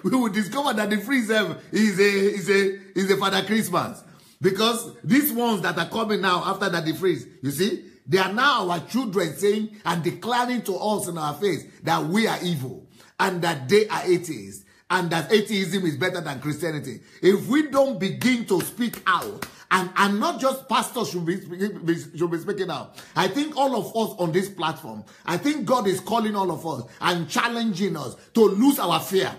we will discover that the free self is a Father Christmas. Because these ones that are coming now after that DeFreeze, you see, they are now our children saying and declaring to us in our face that we are evil and that they are atheists and that atheism is better than Christianity. If we don't begin to speak out, and not just pastors should be speaking out. I think all of us on this platform, I think God is calling all of us and challenging us to lose our fear.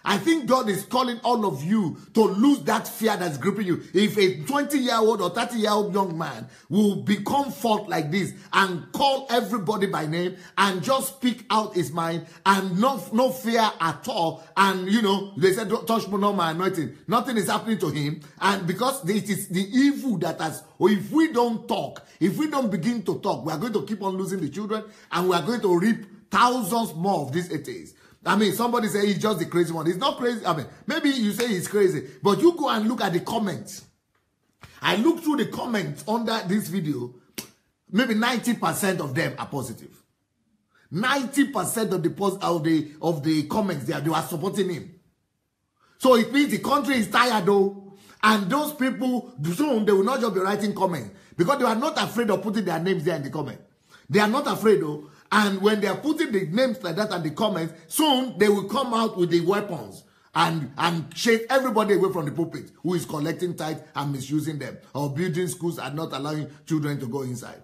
I think God is calling all of you to lose that fear that's gripping you. If a 20-year-old or 30-year-old young man will become forth like this and call everybody by name and just speak out his mind and no fear at all, and you know, they said, don't touch me, not my anointing. Nothing is happening to him. And because it is the evil that has, or if we don't talk, if we don't begin to talk, we are going to keep on losing the children and we are going to reap thousands more of these atheists. I mean, somebody say he's just the crazy one. He's not crazy. I mean, maybe you say he's crazy, but you go and look at the comments. I look through the comments under this video. Maybe 90% of them are positive. 90% of the comments they are supporting him. So it means the country is tired though. And those people, soon they will not just be writing comments because they are not afraid of putting their names there in the comment. They are not afraid though. And when they are putting the names like that and the comments, soon they will come out with the weapons and chase everybody away from the pulpit who is collecting tithe and misusing them, or building schools and not allowing children to go inside.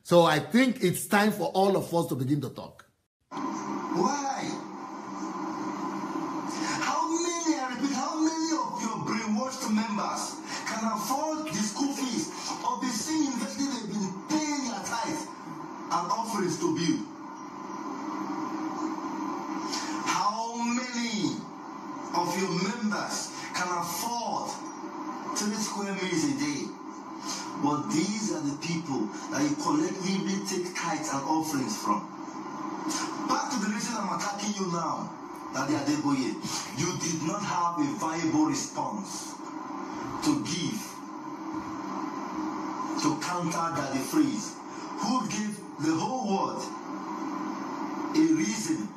So I think it's time for all of us to begin to talk. Why? How many of your brainwashed members can afford the school fees of the same university they've been paying their tithe and offerings to build? How many of your members can afford 3 square meals a day? But these are the people that you collectively take tithes and offerings from. Back to the reason I'm attacking you now, that the Adeboye, you did not have a viable response to give to counter that DeFreeze, who gave the whole world a reason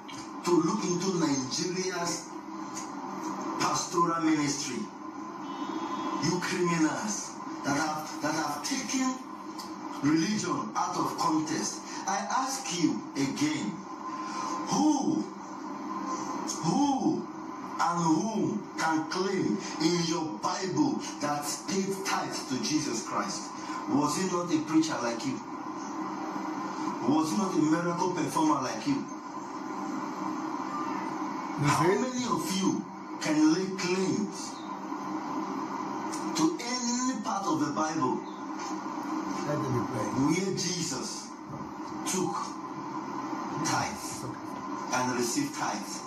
to look into Nigeria's pastoral ministry. You criminals that have taken religion out of context. I ask you again, who and whom can claim in your Bible that paid tithe to Jesus Christ? Was he not a preacher like you? Was he not a miracle performer like you? How many of you can lay claims to any part of the Bible where Jesus took tithes and received tithes?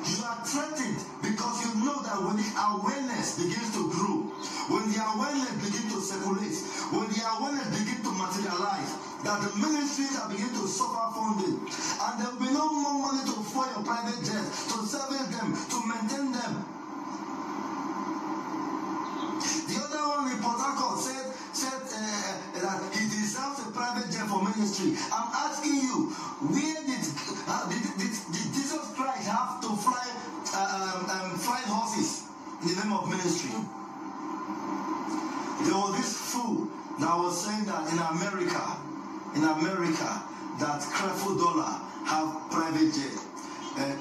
You are threatened because you know that when the awareness begins to grow, when the awareness begins to circulate, when the awareness begins to materialize, that the ministries are beginning to suffer funding, and there will be no more money to fund your private jets, to service them, to maintain them. The other one in Port Harcourt said that he deserves a private jet for ministry. I'm asking you, where did Jesus Christ have to fly horses in the name of ministry? There was this fool that was saying that in America, that Creflo Dollar have private jet,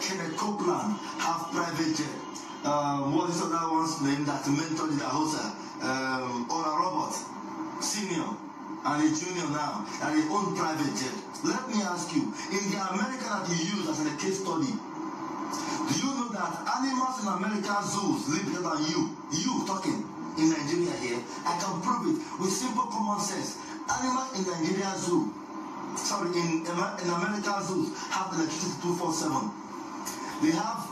Kenneth Copeland have private jet. What is the other one's name that mentored in the house? Ola Robert Senior and a junior now, and they own private jet. Let me ask you, in the America that you use as a case study, Do you know that animals in American zoos live better than you? You talking in Nigeria here. I can prove it with simple common sense. Animals in Nigeria zoo, sorry, in American zoos have electricity 247. They have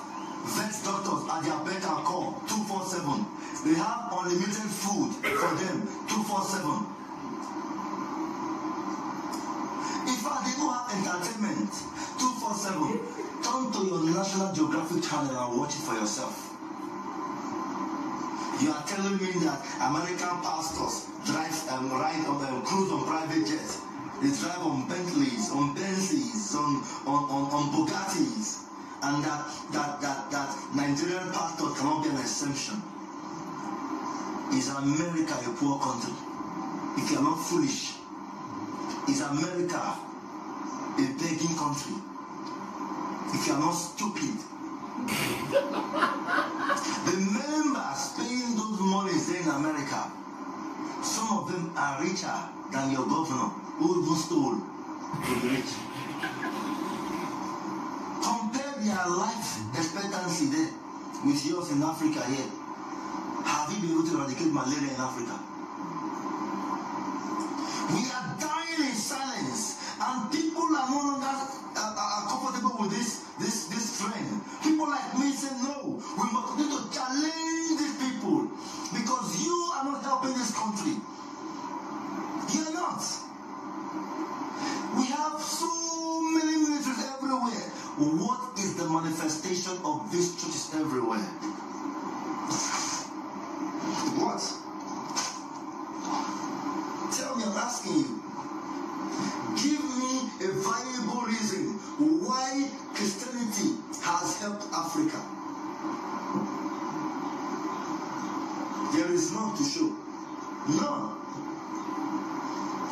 vet doctors at their beck and call 247. They have unlimited food for them 247. In fact, they don't have entertainment 247. Turn to your National Geographic channel and watch it for yourself. You are telling me that American pastors drive ride on cruise on private jets. They drive on Bentleys, on Benzes, on Bugattis, and that Nigerian pastor cannot be an exemption. Is America a poor country? If you are not foolish, is America a begging country? If you are not stupid. The members paying those monies in America, some of them are richer than your governor who even stole to be rich. Compare their life expectancy there with yours in Africa here. Have you been able to eradicate malaria in Africa? We are dying in silence, and people are no longer comfortable with this trend. People like me say no. We must continue to challenge these people because you are not helping this country. You are not. We have so many ministries everywhere. What is the manifestation of these churches everywhere? What? Tell me, I'm asking you. Give me a viable reason why Christianity has helped Africa. There is none to show. None.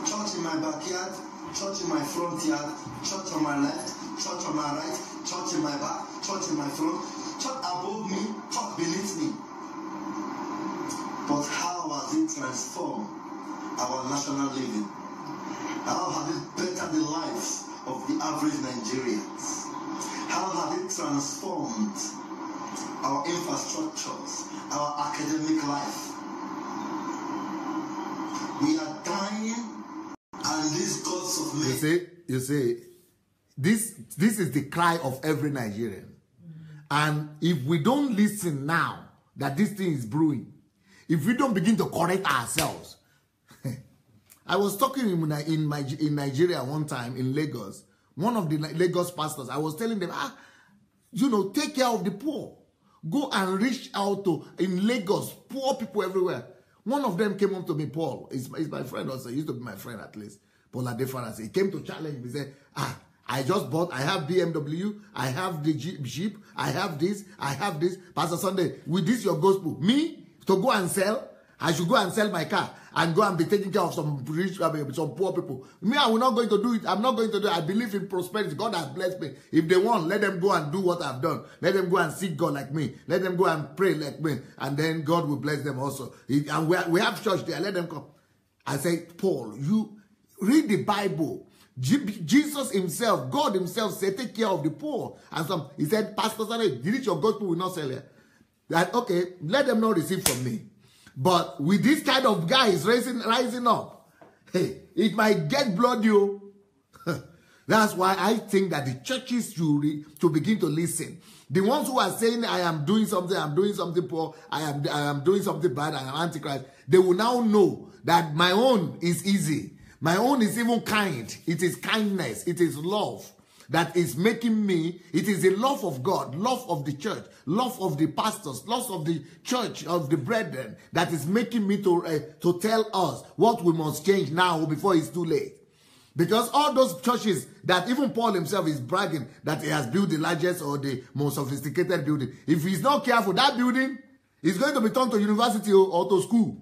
Church in my backyard, church in my front yard, church on my left, church on my right, church in my back, church in my front, church above me, church beneath me. But how has it transformed our national living? How has it bettered the lives of the average Nigerians? How has it transformed our infrastructures, our academic life? We are dying, and these gods of men. You see, this is the cry of every Nigerian. And if we don't listen now that this thing is brewing, if we don't begin to correct ourselves. I was talking in Nigeria one time in Lagos. One of the Lagos pastors, I was telling them, take care of the poor. Go and reach out to, in Lagos, poor people everywhere. One of them came up to me, Paul. He's my friend also. He used to be my friend at least. Paul Adeboye. He came to challenge me. He said, I have BMW, I have the Jeep, I have this. Pastor Sunday, with this your gospel. Me, to go and sell? I should go and sell my car and go and be taking care of some rich, some poor people. Me, I'm not going to do it. I'm not going to do it. I believe in prosperity. God has blessed me. If they want, let them go and do what I've done. Let them go and seek God like me. Let them go and pray like me. And then God will bless them also. And we have church there. Let them come. I say, Paul, you read the Bible. Jesus himself, God himself said, take care of the poor. And he said, Pastor Sunday, did your gospel will not sell here? That, okay, let them not receive from me. But with this kind of guys rising up, hey, it might get bloody. That's why I think that the churches should begin to listen. The ones who are saying, I am doing something poor, I am doing something bad, I am antichrist, they will now know that my own is easy. My own is even kind. It is kindness. It is love that is making me. It is the love of God, love of the church, love of the pastors, love of the church, of the brethren, that is making me to tell us what we must change now before it's too late. Because all those churches that even Paul himself is bragging that he has built the largest or the most sophisticated building. If he's not careful, that building is going to be turned to university or to school.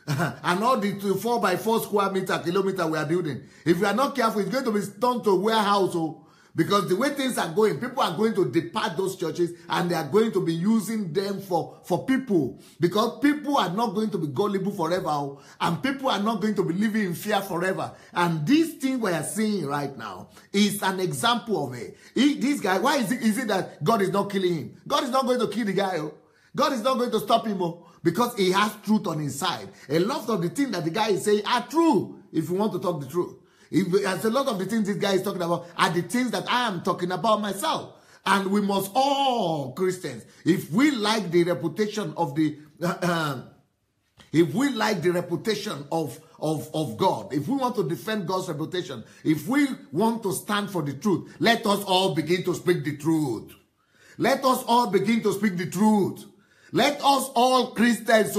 And all the 4 by 4 square kilometer we are building. If we are not careful, it's going to be turned to warehouse. Because the way things are going, people are going to depart those churches and they are going to be using them for people. Because people are not going to be gullible forever and people are not going to be living in fear forever. And this thing we are seeing right now is an example of it. This guy, why is it that God is not killing him? God is not going to kill the guy. God is not going to stop him because he has truth on his side. A lot of the things that the guy is saying are true if you want to talk the truth. As a lot of the things this guy is talking about are the things that I am talking about myself. And we must all, Christians, if we like the reputation of the, if we like the reputation of God, if we want to defend God's reputation, if we want to stand for the truth, let us all begin to speak the truth. Let us all begin to speak the truth. Let us all Christians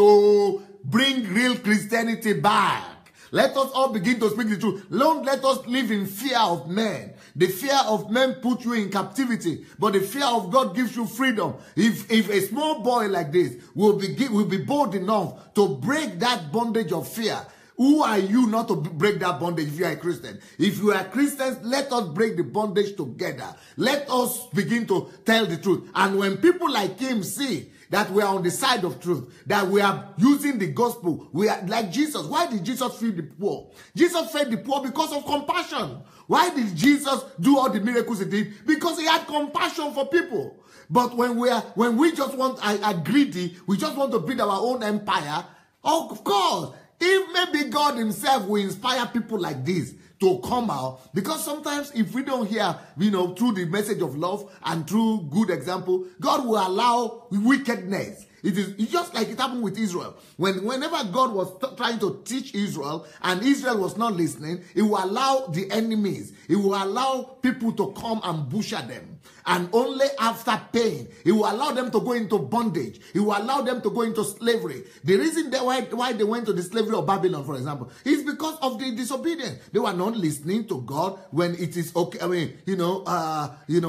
bring real Christianity back. Let us all begin to speak the truth. Don't let us live in fear of men. The fear of men puts you in captivity, but the fear of God gives you freedom. If a small boy like this will be bold enough to break that bondage of fear, who are you not to break that bondage if you are a Christian? If you are Christians, let us break the bondage together. Let us begin to tell the truth. And when people like him see that we are on the side of truth, that we are using the gospel, we are like Jesus. Why did Jesus feed the poor? Jesus fed the poor because of compassion. Why did Jesus do all the miracles he did? Because he had compassion for people. But when we just are greedy, we just want to build our own empire, of course, if maybe God himself will inspire people like this to come out, because sometimes if we don't hear, through the message of love and through good example, God will allow wickedness. It's just like it happened with Israel. Whenever God was trying to teach Israel and Israel was not listening, he will allow the enemies, he will allow people to come and butcher them. And only after pain, he will allow them to go into bondage. He will allow them to go into slavery. The reason why they went to the slavery of Babylon, for example, is because of the disobedience. They were not listening to God when it is okay. I mean,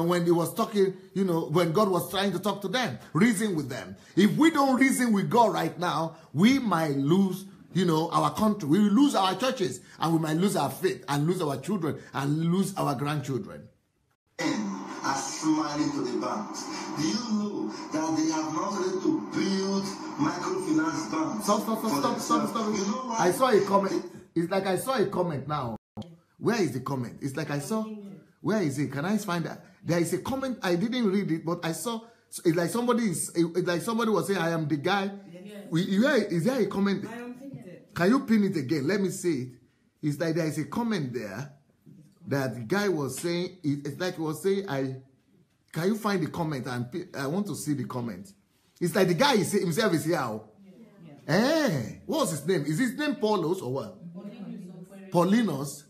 when he was talking, when God was trying to talk to them, reason with them. If we don't reason with God right now, we might lose our country. We will lose our churches and we might lose our faith and lose our children and lose our grandchildren. Are smiling to the banks. Do you know that they have not ready to build microfinance banks? Stop. You know why? I saw a comment. It's like I saw a comment now. Where is the comment? It's like I saw. Where is it? Can I find that? There is a comment. I didn't read it, but I saw. It's like somebody was saying, "I am the guy." Yes. Is there a comment? I don't think it. Can you pin it again? Let me see it. It's like there is a comment there that the guy was saying. It's like he was saying, can you find the comment? And I want to see the comment. It's like the guy himself is here. Yeah. What's his name? Is his name Paulos or what? Paulinus.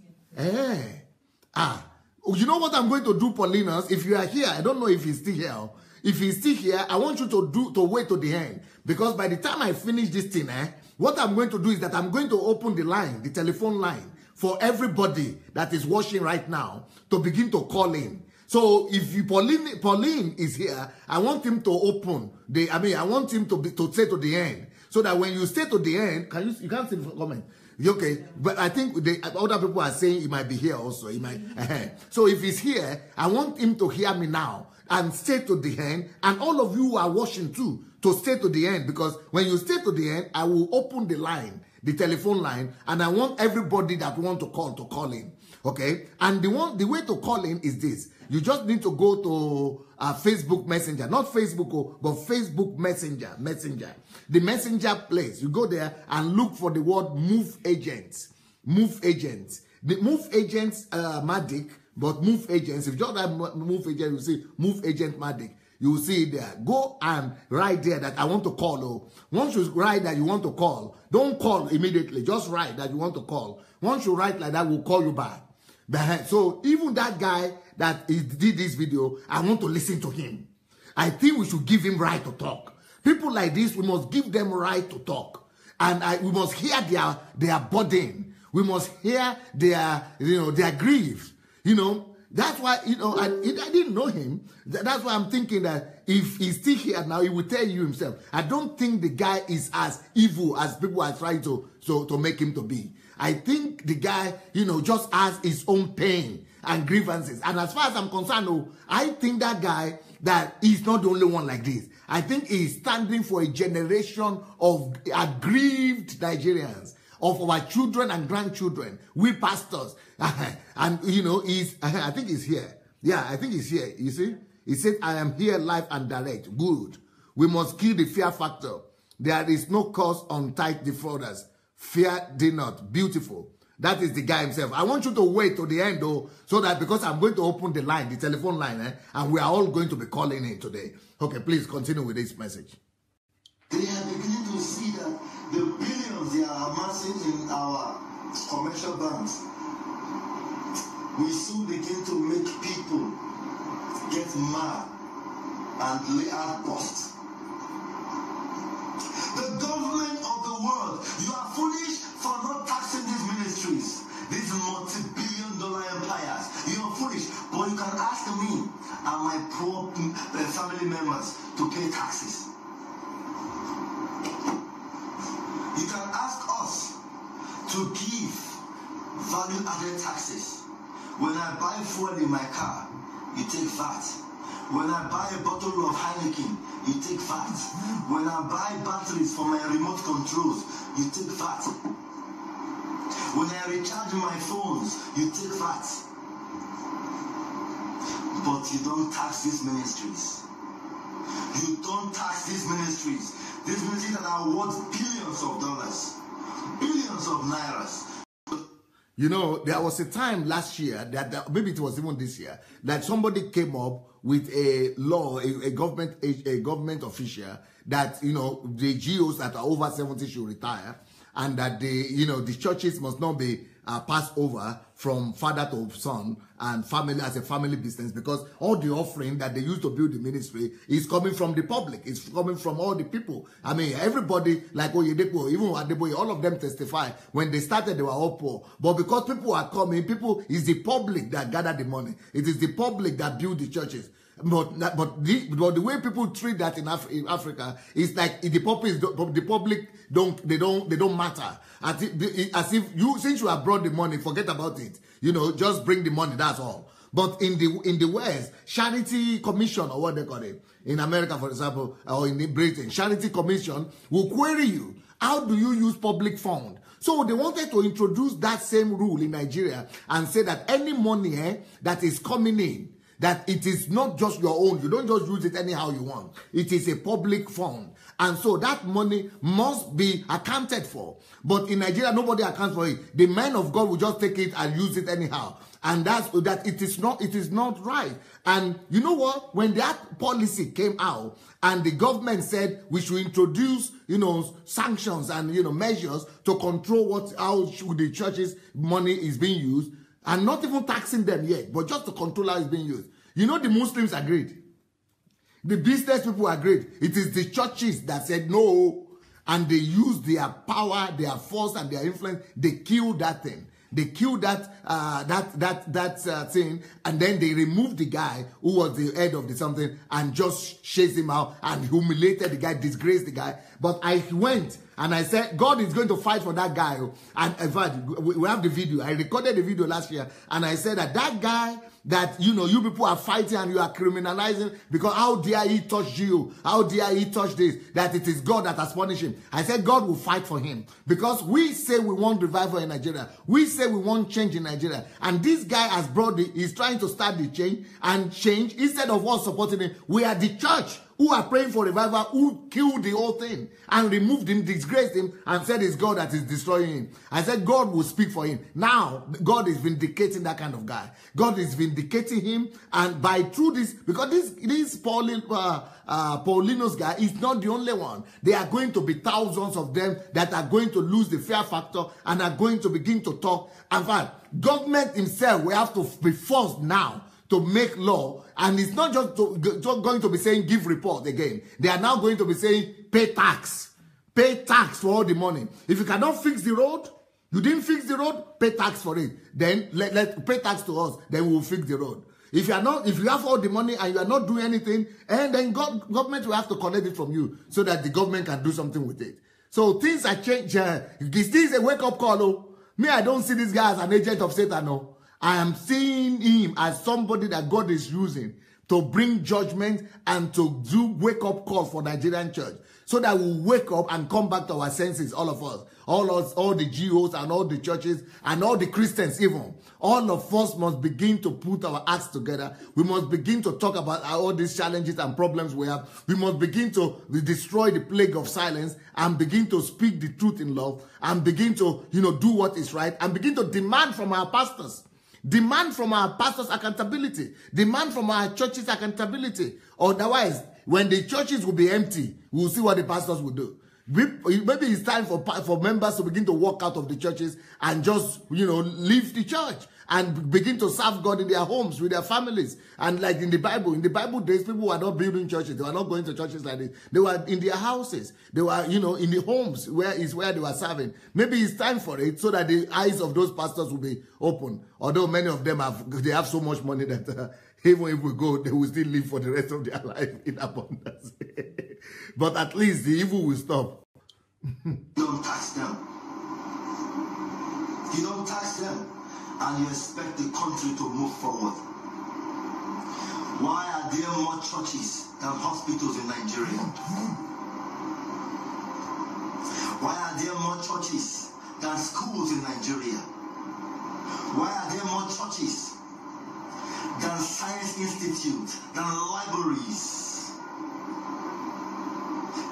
You know what I'm going to do, Paulinus? If you are here, I don't know if he's still here. If he's still here, I want you to wait to the end. Because by the time I finish this thing, what I'm going to do is that I'm going to open the telephone line, for everybody that is watching right now to begin to call in. So if Pauline is here, I want him to open I want him to stay to the end, so that when you stay to the end, you can't see the comment. Okay, but I think other people are saying he might be here also. He might. So if he's here, I want him to hear me now and stay to the end, and all of you who are watching too to stay to the end, because when you stay to the end, I will open the line, the telephone line, and I want everybody that want to call in. Okay, and the way to call in is this. You just need to go to Facebook Messenger, not Facebook, but Facebook Messenger. The Messenger place. You go there and look for the word Move Agents. Move Agents. The Move Agents Matic, but Move Agents. If you just have Move Agent, you see Move Agent Matic. You will see it there. Go and write there that I want to call. Once you write that you want to call, don't call immediately. Just write that you want to call. Once you write like that, we'll call you back. So even that guy that did this video, I want to listen to him. I think we should give him right to talk. People like this, we must give them right to talk. And we must hear their burden. We must hear their grief. That's why, I didn't know him. That's why I'm thinking that if he's still here now, he will tell you himself. I don't think the guy is as evil as people are trying to make him to be. I think the guy, just has his own pain and grievances. And as far as I'm concerned, oh, I think that guy, that he's not the only one like this. I think he's standing for a generation of aggrieved Nigerians, of our children and grandchildren, we pastors. And, you know, I think he's here. Yeah, I think he's here. You see? He said, I am here live and direct. Good. We must kill the fear factor. There is no cause on tithe defrauders. Fear thee not. Beautiful. That is the guy himself. I want you to wait to the end, though, so that because I'm going to open the line, the telephone line, and we are all going to be calling in today. Okay, please continue with this message. They are beginning to see that the billions they are amassing in our commercial banks will soon begin to make people get mad and lay out bust. The government of the world, you are foolish for not taxing these ministries, these multi-billion-dollar empires. You are foolish, but you can ask me and my poor family members to pay taxes. You can ask us to give value-added taxes. When I buy fuel in my car, you take VAT. When I buy a bottle of Heineken, you take VAT. When I buy batteries for my remote controls, you take VAT. When I recharge my phones, you take VAT. But you don't tax these ministries. You don't tax these ministries. These ministries that are worth billions of dollars, billions of nairas. You know, there was a time last year, that maybe it was even this year, that somebody came up with a law, a government official, that, you know, the GOs that are over 70 should retire, and that the churches must not be passed over from father to son and family as a family business, because all the offering that they used to build the ministry is coming from the public. It's coming from all the people. I mean, everybody, like Oyedepo, even Adeboye, all of them testify. When they started, they were all poor. But because people are coming, it's the public that gather the money. It is the public that build the churches. But the way people treat that in Africa is like the public don't matter. As if since you have brought the money, forget about it. You know, just bring the money. That's all. But in the West, charity commission, or what they call it, in America, for example, or in Britain, charity commission will query you. How do you use public fund? So they wanted to introduce that same rule in Nigeria and say that any money that is coming in, that it is not just your own. You don't just use it anyhow you want. It is a public fund. And so that money must be accounted for. But in Nigeria, nobody accounts for it. The man of God will just take it and use it anyhow. And that it is not right. And you know what? When that policy came out and the government said we should introduce, sanctions and, measures to control how the church's money is being used, and not even taxing them yet, but just to control how it's being used. The Muslims agreed. The business people agreed. It is the churches that said no, and they used their power, their force, and their influence. They killed that thing. They killed that thing, and then they removed the guy who was the head of the something and just chased him out and humiliated the guy, disgraced the guy. But I went and I said, God is going to fight for that guy. And in fact, we have the video. I recorded the video last year, and I said that guy that, you people are fighting and you are criminalizing because how dare he touch you? How dare he touch this? That it is God that has punished him. I said God will fight for him because we say we want revival in Nigeria. We say we want change in Nigeria. And this guy has he's trying to start the change instead of us supporting him. We are the church who are praying for revival, who killed the whole thing and removed him, disgraced him, and said it's God that is destroying him. I said God will speak for him. Now, God is vindicating that kind of guy. God is vindicating him, and through this, because this Paulino's guy is not the only one. There are going to be thousands of them that are going to lose the fear factor and are going to begin to talk. In fact, government himself will have to be forced now to make law, and it's not just going to be saying give report again. They are now going to be saying pay tax for all the money. If you cannot fix the road, you didn't fix the road, pay tax for it. Then let pay tax to us. Then we'll fix the road. If you have all the money and you are not doing anything, and then government will have to collect it from you so that the government can do something with it. So things are changing. This is a wake up call. Me, I don't see this guy as an agent of Satan. No. I am seeing him as somebody that God is using to bring judgment and to do wake-up call for Nigerian church, so that we wake up and come back to our senses, all of us, all the GOs and all the churches and all the Christians even. All of us must begin to put our acts together. We must begin to talk about all these challenges and problems we have. We must begin to destroy the plague of silence and begin to speak the truth in love and begin to, do what is right and begin to demand from our pastors. Demand from our pastors accountability. Demand from our churches accountability. Otherwise, when the churches will be empty, we'll see what the pastors will do. Maybe it's time for members to begin to walk out of the churches and just, leave the church and begin to serve God in their homes with their families. And like in the Bible days, people were not building churches. They were not going to churches like this. They were in their houses. They were, in the homes where they were serving. Maybe it's time for it so that the eyes of those pastors will be open. Although many of them have so much money that even if we go, they will still live for the rest of their life in abundance. But at least the evil will stop. Don't tax them. You don't tax them, and you expect the country to move forward. Why are there more churches than hospitals in Nigeria? Why are there more churches than schools in Nigeria? Why are there more churches than science institutes, than libraries,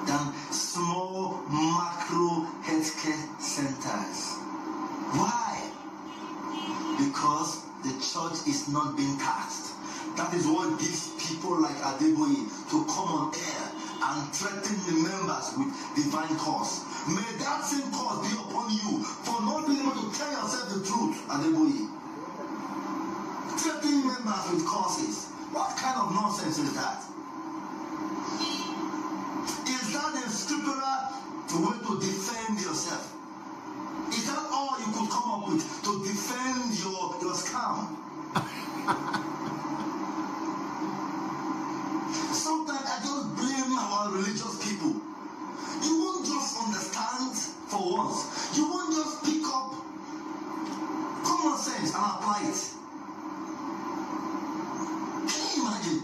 than small macro healthcare centers? Why? Because the church is not being taxed. That is what gives people like Adeboye to come on air and threaten the members with divine cause. May that same cause be upon you for not being able to tell yourself the truth, Adeboye. Threatening members with causes. What kind of nonsense is that? Is that a scriptural way to defend yourself? Is that all you could come up with to defend your scam? Sometimes I just blame our religious people. You won't just understand for once. You won't just pick up common sense and apply it. Can you imagine?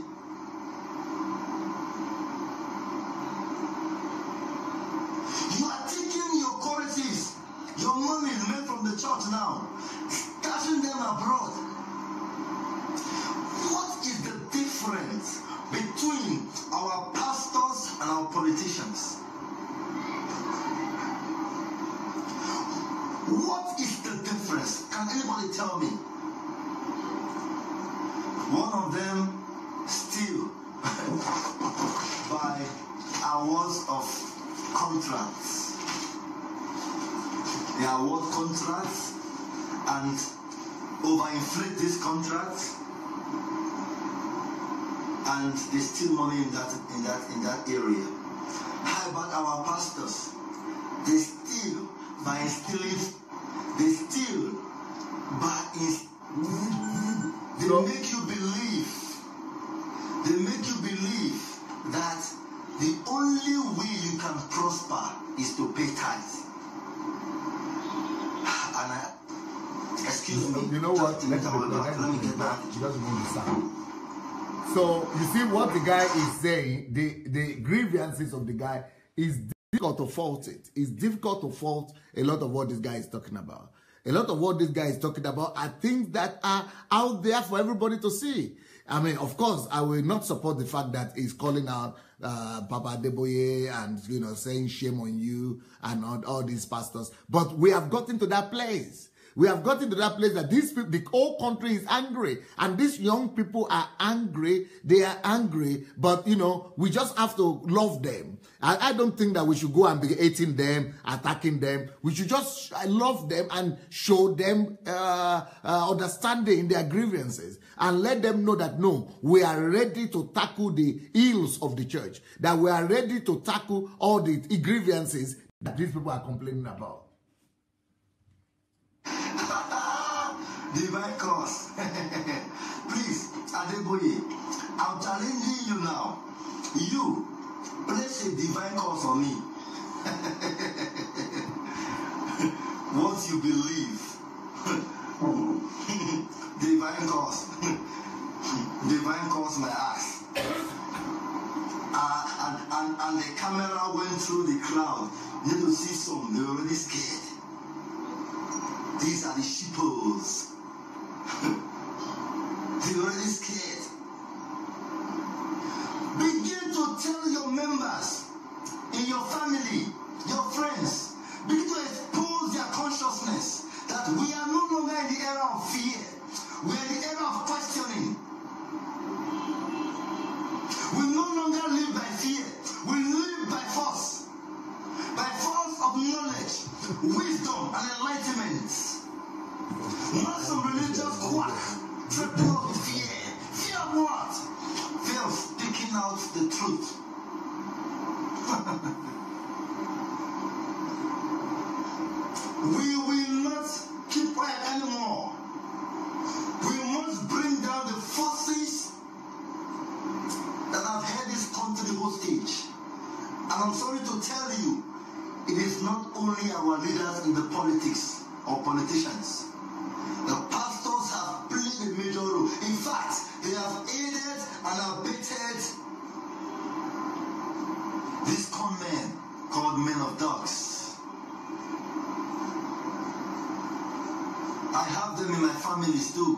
You are taking your currencies, your money is made from the church now, stashing them abroad. What is the difference between our pastors and our politicians? What is the difference? Can anybody tell me? One of them steal by awards of contracts. They award contracts and overinflate these contracts, and they steal money in that area. How about our pastors? They steal by stealing. They steal by they make you believe. They make you believe that the only way you can prosper is to pay tithe. And excuse me. You know what? Let me get back. So you see what the guy is saying. The grievances of the guy is difficult to fault it. It's difficult to fault a lot of what this guy is talking about. A lot of what this guy is talking about are things that are out there for everybody to see. I mean, of course, I will not support the fact that he's calling out Papa Adeboye and, saying shame on you and all these pastors. But we have gotten to that place. We have gotten to that place that these people, the whole country is angry. And these young people are angry. They are angry. But, we just have to love them. I don't think that we should go and be hating them, attacking them. We should just love them and show them understanding in their grievances. And let them know that, no, we are ready to tackle the ills of the church. That we are ready to tackle all the grievances that these people are complaining about. Divine cause. Please, Adeboye, I'm challenging you now. You, place a divine cause on me. Once you believe divine cause. Divine cause my ass. And the camera went through the crowd. You need to see some, they were already scared. These are the sheepos. They were already scared. Begin to tell your members in your family, your friends, begin to expose their consciousness that we are no longer in the era of fear. We are in the era of questioning. We no longer live by fear. We live by force. By force of knowledge, wisdom, and enlightenment. Not some religious quack, tripping up with fear. Fear of what? Fear of speaking out the truth. We will not keep quiet anymore. We must bring down the forces that have held this country hostage. And I'm sorry to tell you, it is not only our leaders in the politics or politicians. The pastors have played a major role. In fact, they have aided and abetted these con men called men of dogs. I have them in my families too.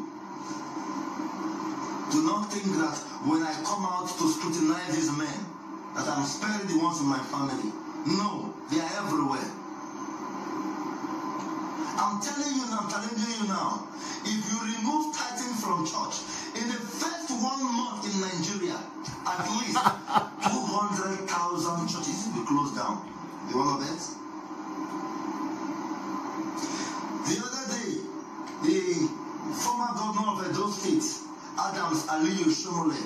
Do not think that when I come out to scrutinize these men, that I'm sparing the ones in my family. No, they are everywhere. I'm telling you now, I'm challenging you now. If you remove tithing from church, in the first 1 month in Nigeria, at least 200,000 churches will be closed down. You want to bet? The other day, the former governor of Edo State, Adams Aliyu Shomole,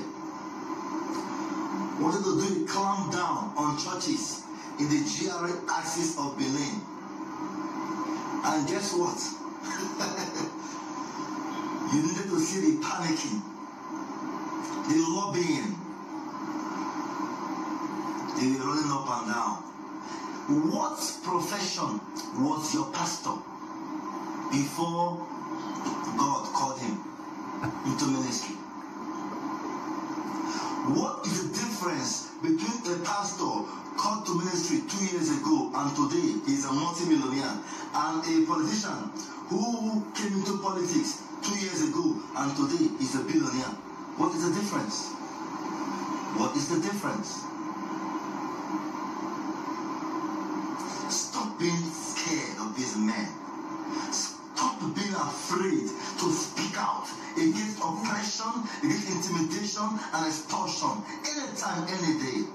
wanted to do a clamp down on churches in the GRA axis of Benin. And guess what? You needed to see the panicking, the lobbying, the rolling up and down. What profession was your pastor before God called him into ministry? What is the difference between a pastor called to ministry 2 years ago and today is a multi-millionaire, and a politician who came into politics 2 years ago and today is a billionaire? What is the difference? What is the difference? Stop being scared of these men. Stop being afraid to speak out against oppression, against intimidation and extortion anytime, any day.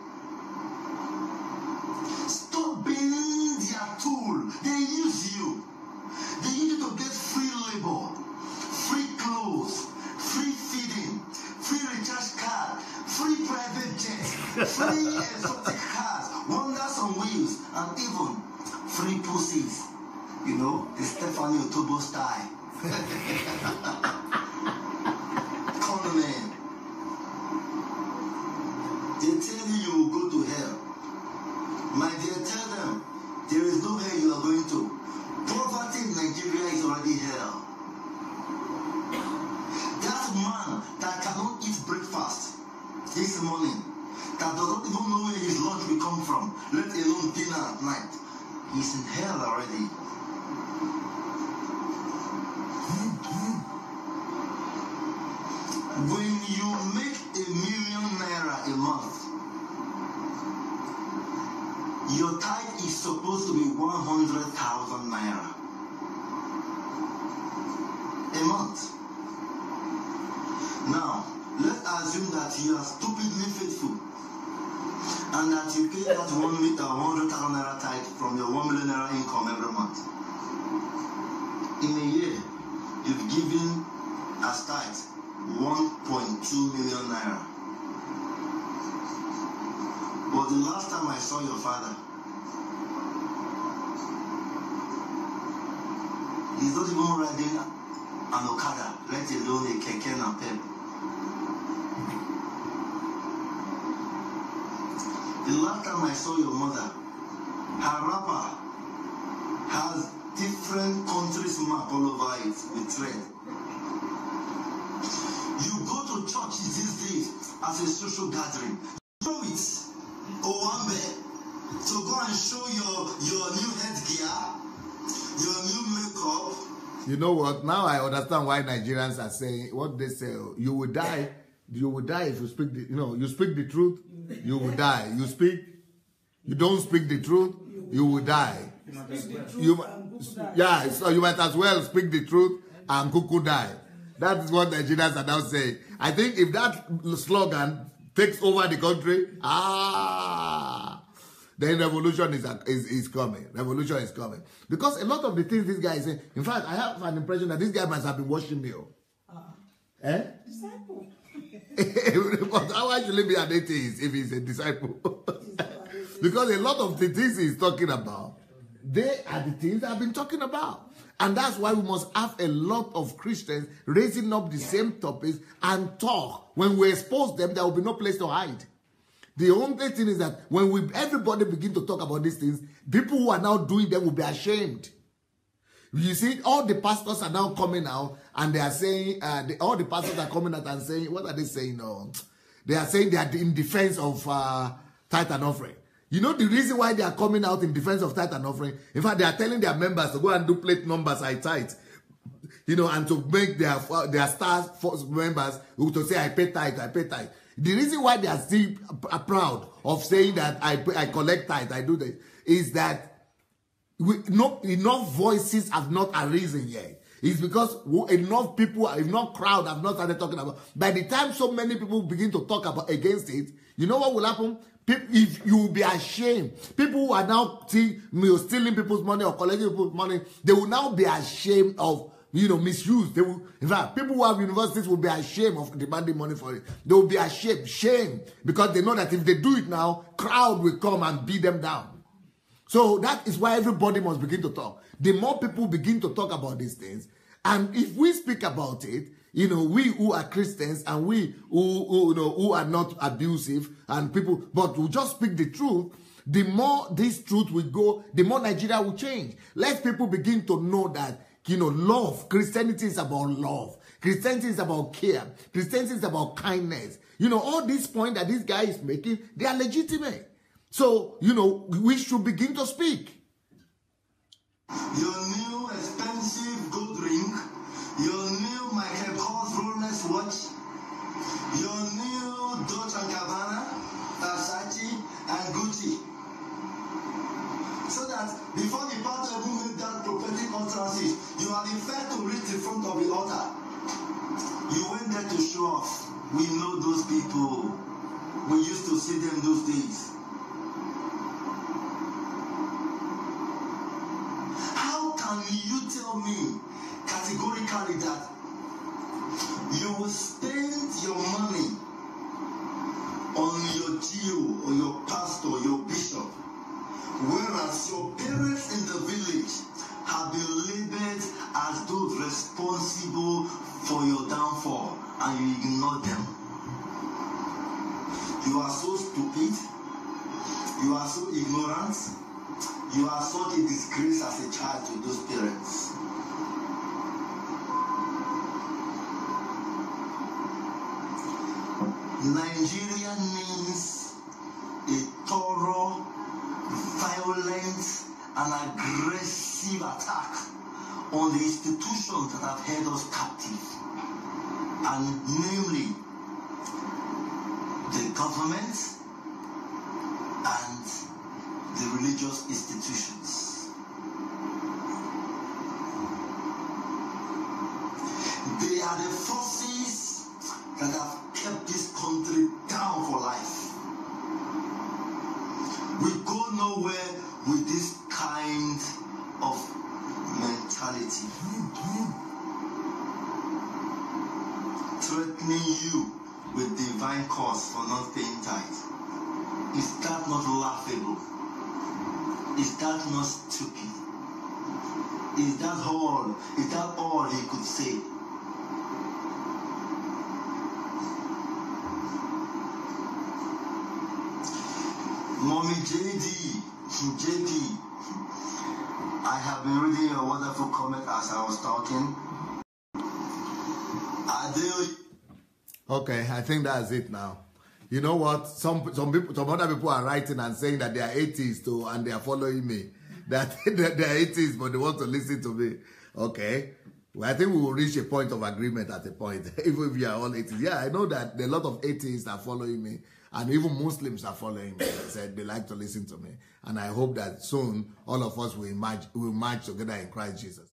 Stop being their tool. They use you. They use you to get free labor, free clothes, free feeding, free recharge card, free private jets, free exotic cars, wonders on wheels, and even free pussies. You know, the Stephanie Otobo style. Con men. They tell you you will go to hell. My dear, tell them there is no hell you are going to. Poverty in Nigeria is already hell. That man that cannot eat breakfast this morning, that does not even know where his lunch will come from, let alone dinner at night, he's in hell already. When you make ₦1,000,000 a month, your tithe is supposed to be 100,000 naira a month. Now, let's assume that you are stupidly faithful and that you pay that 100,000 naira tithe from your 1,000,000 naira income every month. In a year, you've given as tithe 1.2 million naira. But the last time I saw your father, he's not even riding an Okada, let alone a keke and pep. The last time I saw your mother, her wrapper has different countries map all over it with thread. church these days as a social gathering. Show it, Owambe, to go and show your new headgear, your new makeup. You know what? Now I understand why Nigerians are saying what they say. You will die. You will die if you speak the, you speak the truth, you will die. You don't speak the truth, you will die. So you might as well speak the truth and cuckoo die. That is what Nigerians are now saying. I think if that slogan takes over the country, then revolution is coming. Revolution is coming. Because a lot of the things this guy is saying, in fact, I have an impression that this guy must have been watching me. Disciple. But how should he be an atheist if he's a disciple? Because a lot of the things he's talking about, they are the things I've been talking about. And that's why we must have a lot of Christians raising up the same topics and talk. When we expose them, there will be no place to hide. The only thing is that when everybody begin to talk about these things, people who are now doing them will be ashamed. You see, all the pastors are now coming out and they are saying, all the pastors are coming out and saying, what are they saying? They are saying they are in defense of tithe and offering. You know the reason why they are coming out in defense of tithe and offering? In fact, they are telling their members to go and do plate numbers, I tithe. And to make their stars members to say, I pay tithe, I pay tithe. The reason why they are still proud of saying that I collect tithe, I do this, is that enough voices have not arisen yet. It's because enough people, enough crowd have not started talking about. By the time so many people begin to talk about against it, you know what will happen? If you will be ashamed, people who are now stealing people's money or collecting people's money, they will now be ashamed of misuse. They will, in fact, people who have universities will be ashamed of demanding money for it. They will be ashamed, because they know that if they do it now, crowd will come and beat them down. So that is why everybody must begin to talk. The more people begin to talk about these things, and if we speak about it, we who are Christians and we who are not abusive and people, but we just speak the truth, the more this truth will go, the more Nigeria will change. Let people begin to know that, love. Christianity is about love. Christianity is about care. Christianity is about kindness. All these points that this guy is making, they are legitimate. So, we should begin to speak. Your new expensive gold ring, your new Michael Kors Rolex watch, your new Dolce & Gabbana, Versace, and Gucci. So that before the pastor even made that prophetic utterances, you are the first to reach the front of the altar. You went there to show off. We know those people. We used to see them those days. You tell me categorically that you will spend your money on your GO or your pastor, your bishop, whereas your parents in the village have been labeled as those responsible for your downfall, and you ignore them. You are so stupid, you are so ignorant, you are such a disgrace as a child to those parents. Nigeria needs a thorough, violent, and aggressive attack on the institutions that have held us captive, and namely the government and the religious institutions. They are the forces that have kept this country down for life. We go nowhere with this kind of mentality. Threatening you with divine cause for not paying tithe. Is that not laughable? Is that not stupid? Is that all he could say? Mommy JD, I have been reading your wonderful comment as I was talking. Adelaja. Okay, I think that's it now. You know what? Some other people are writing and saying that they are atheists too, and they are following me. That they are atheists, but they want to listen to me. Okay. Well, I think we will reach a point of agreement at a point, even if we are all atheists. Yeah, I know that there are a lot of atheists are following me, and even Muslims are following me. They said they like to listen to me. And I hope that soon all of us will march together in Christ Jesus.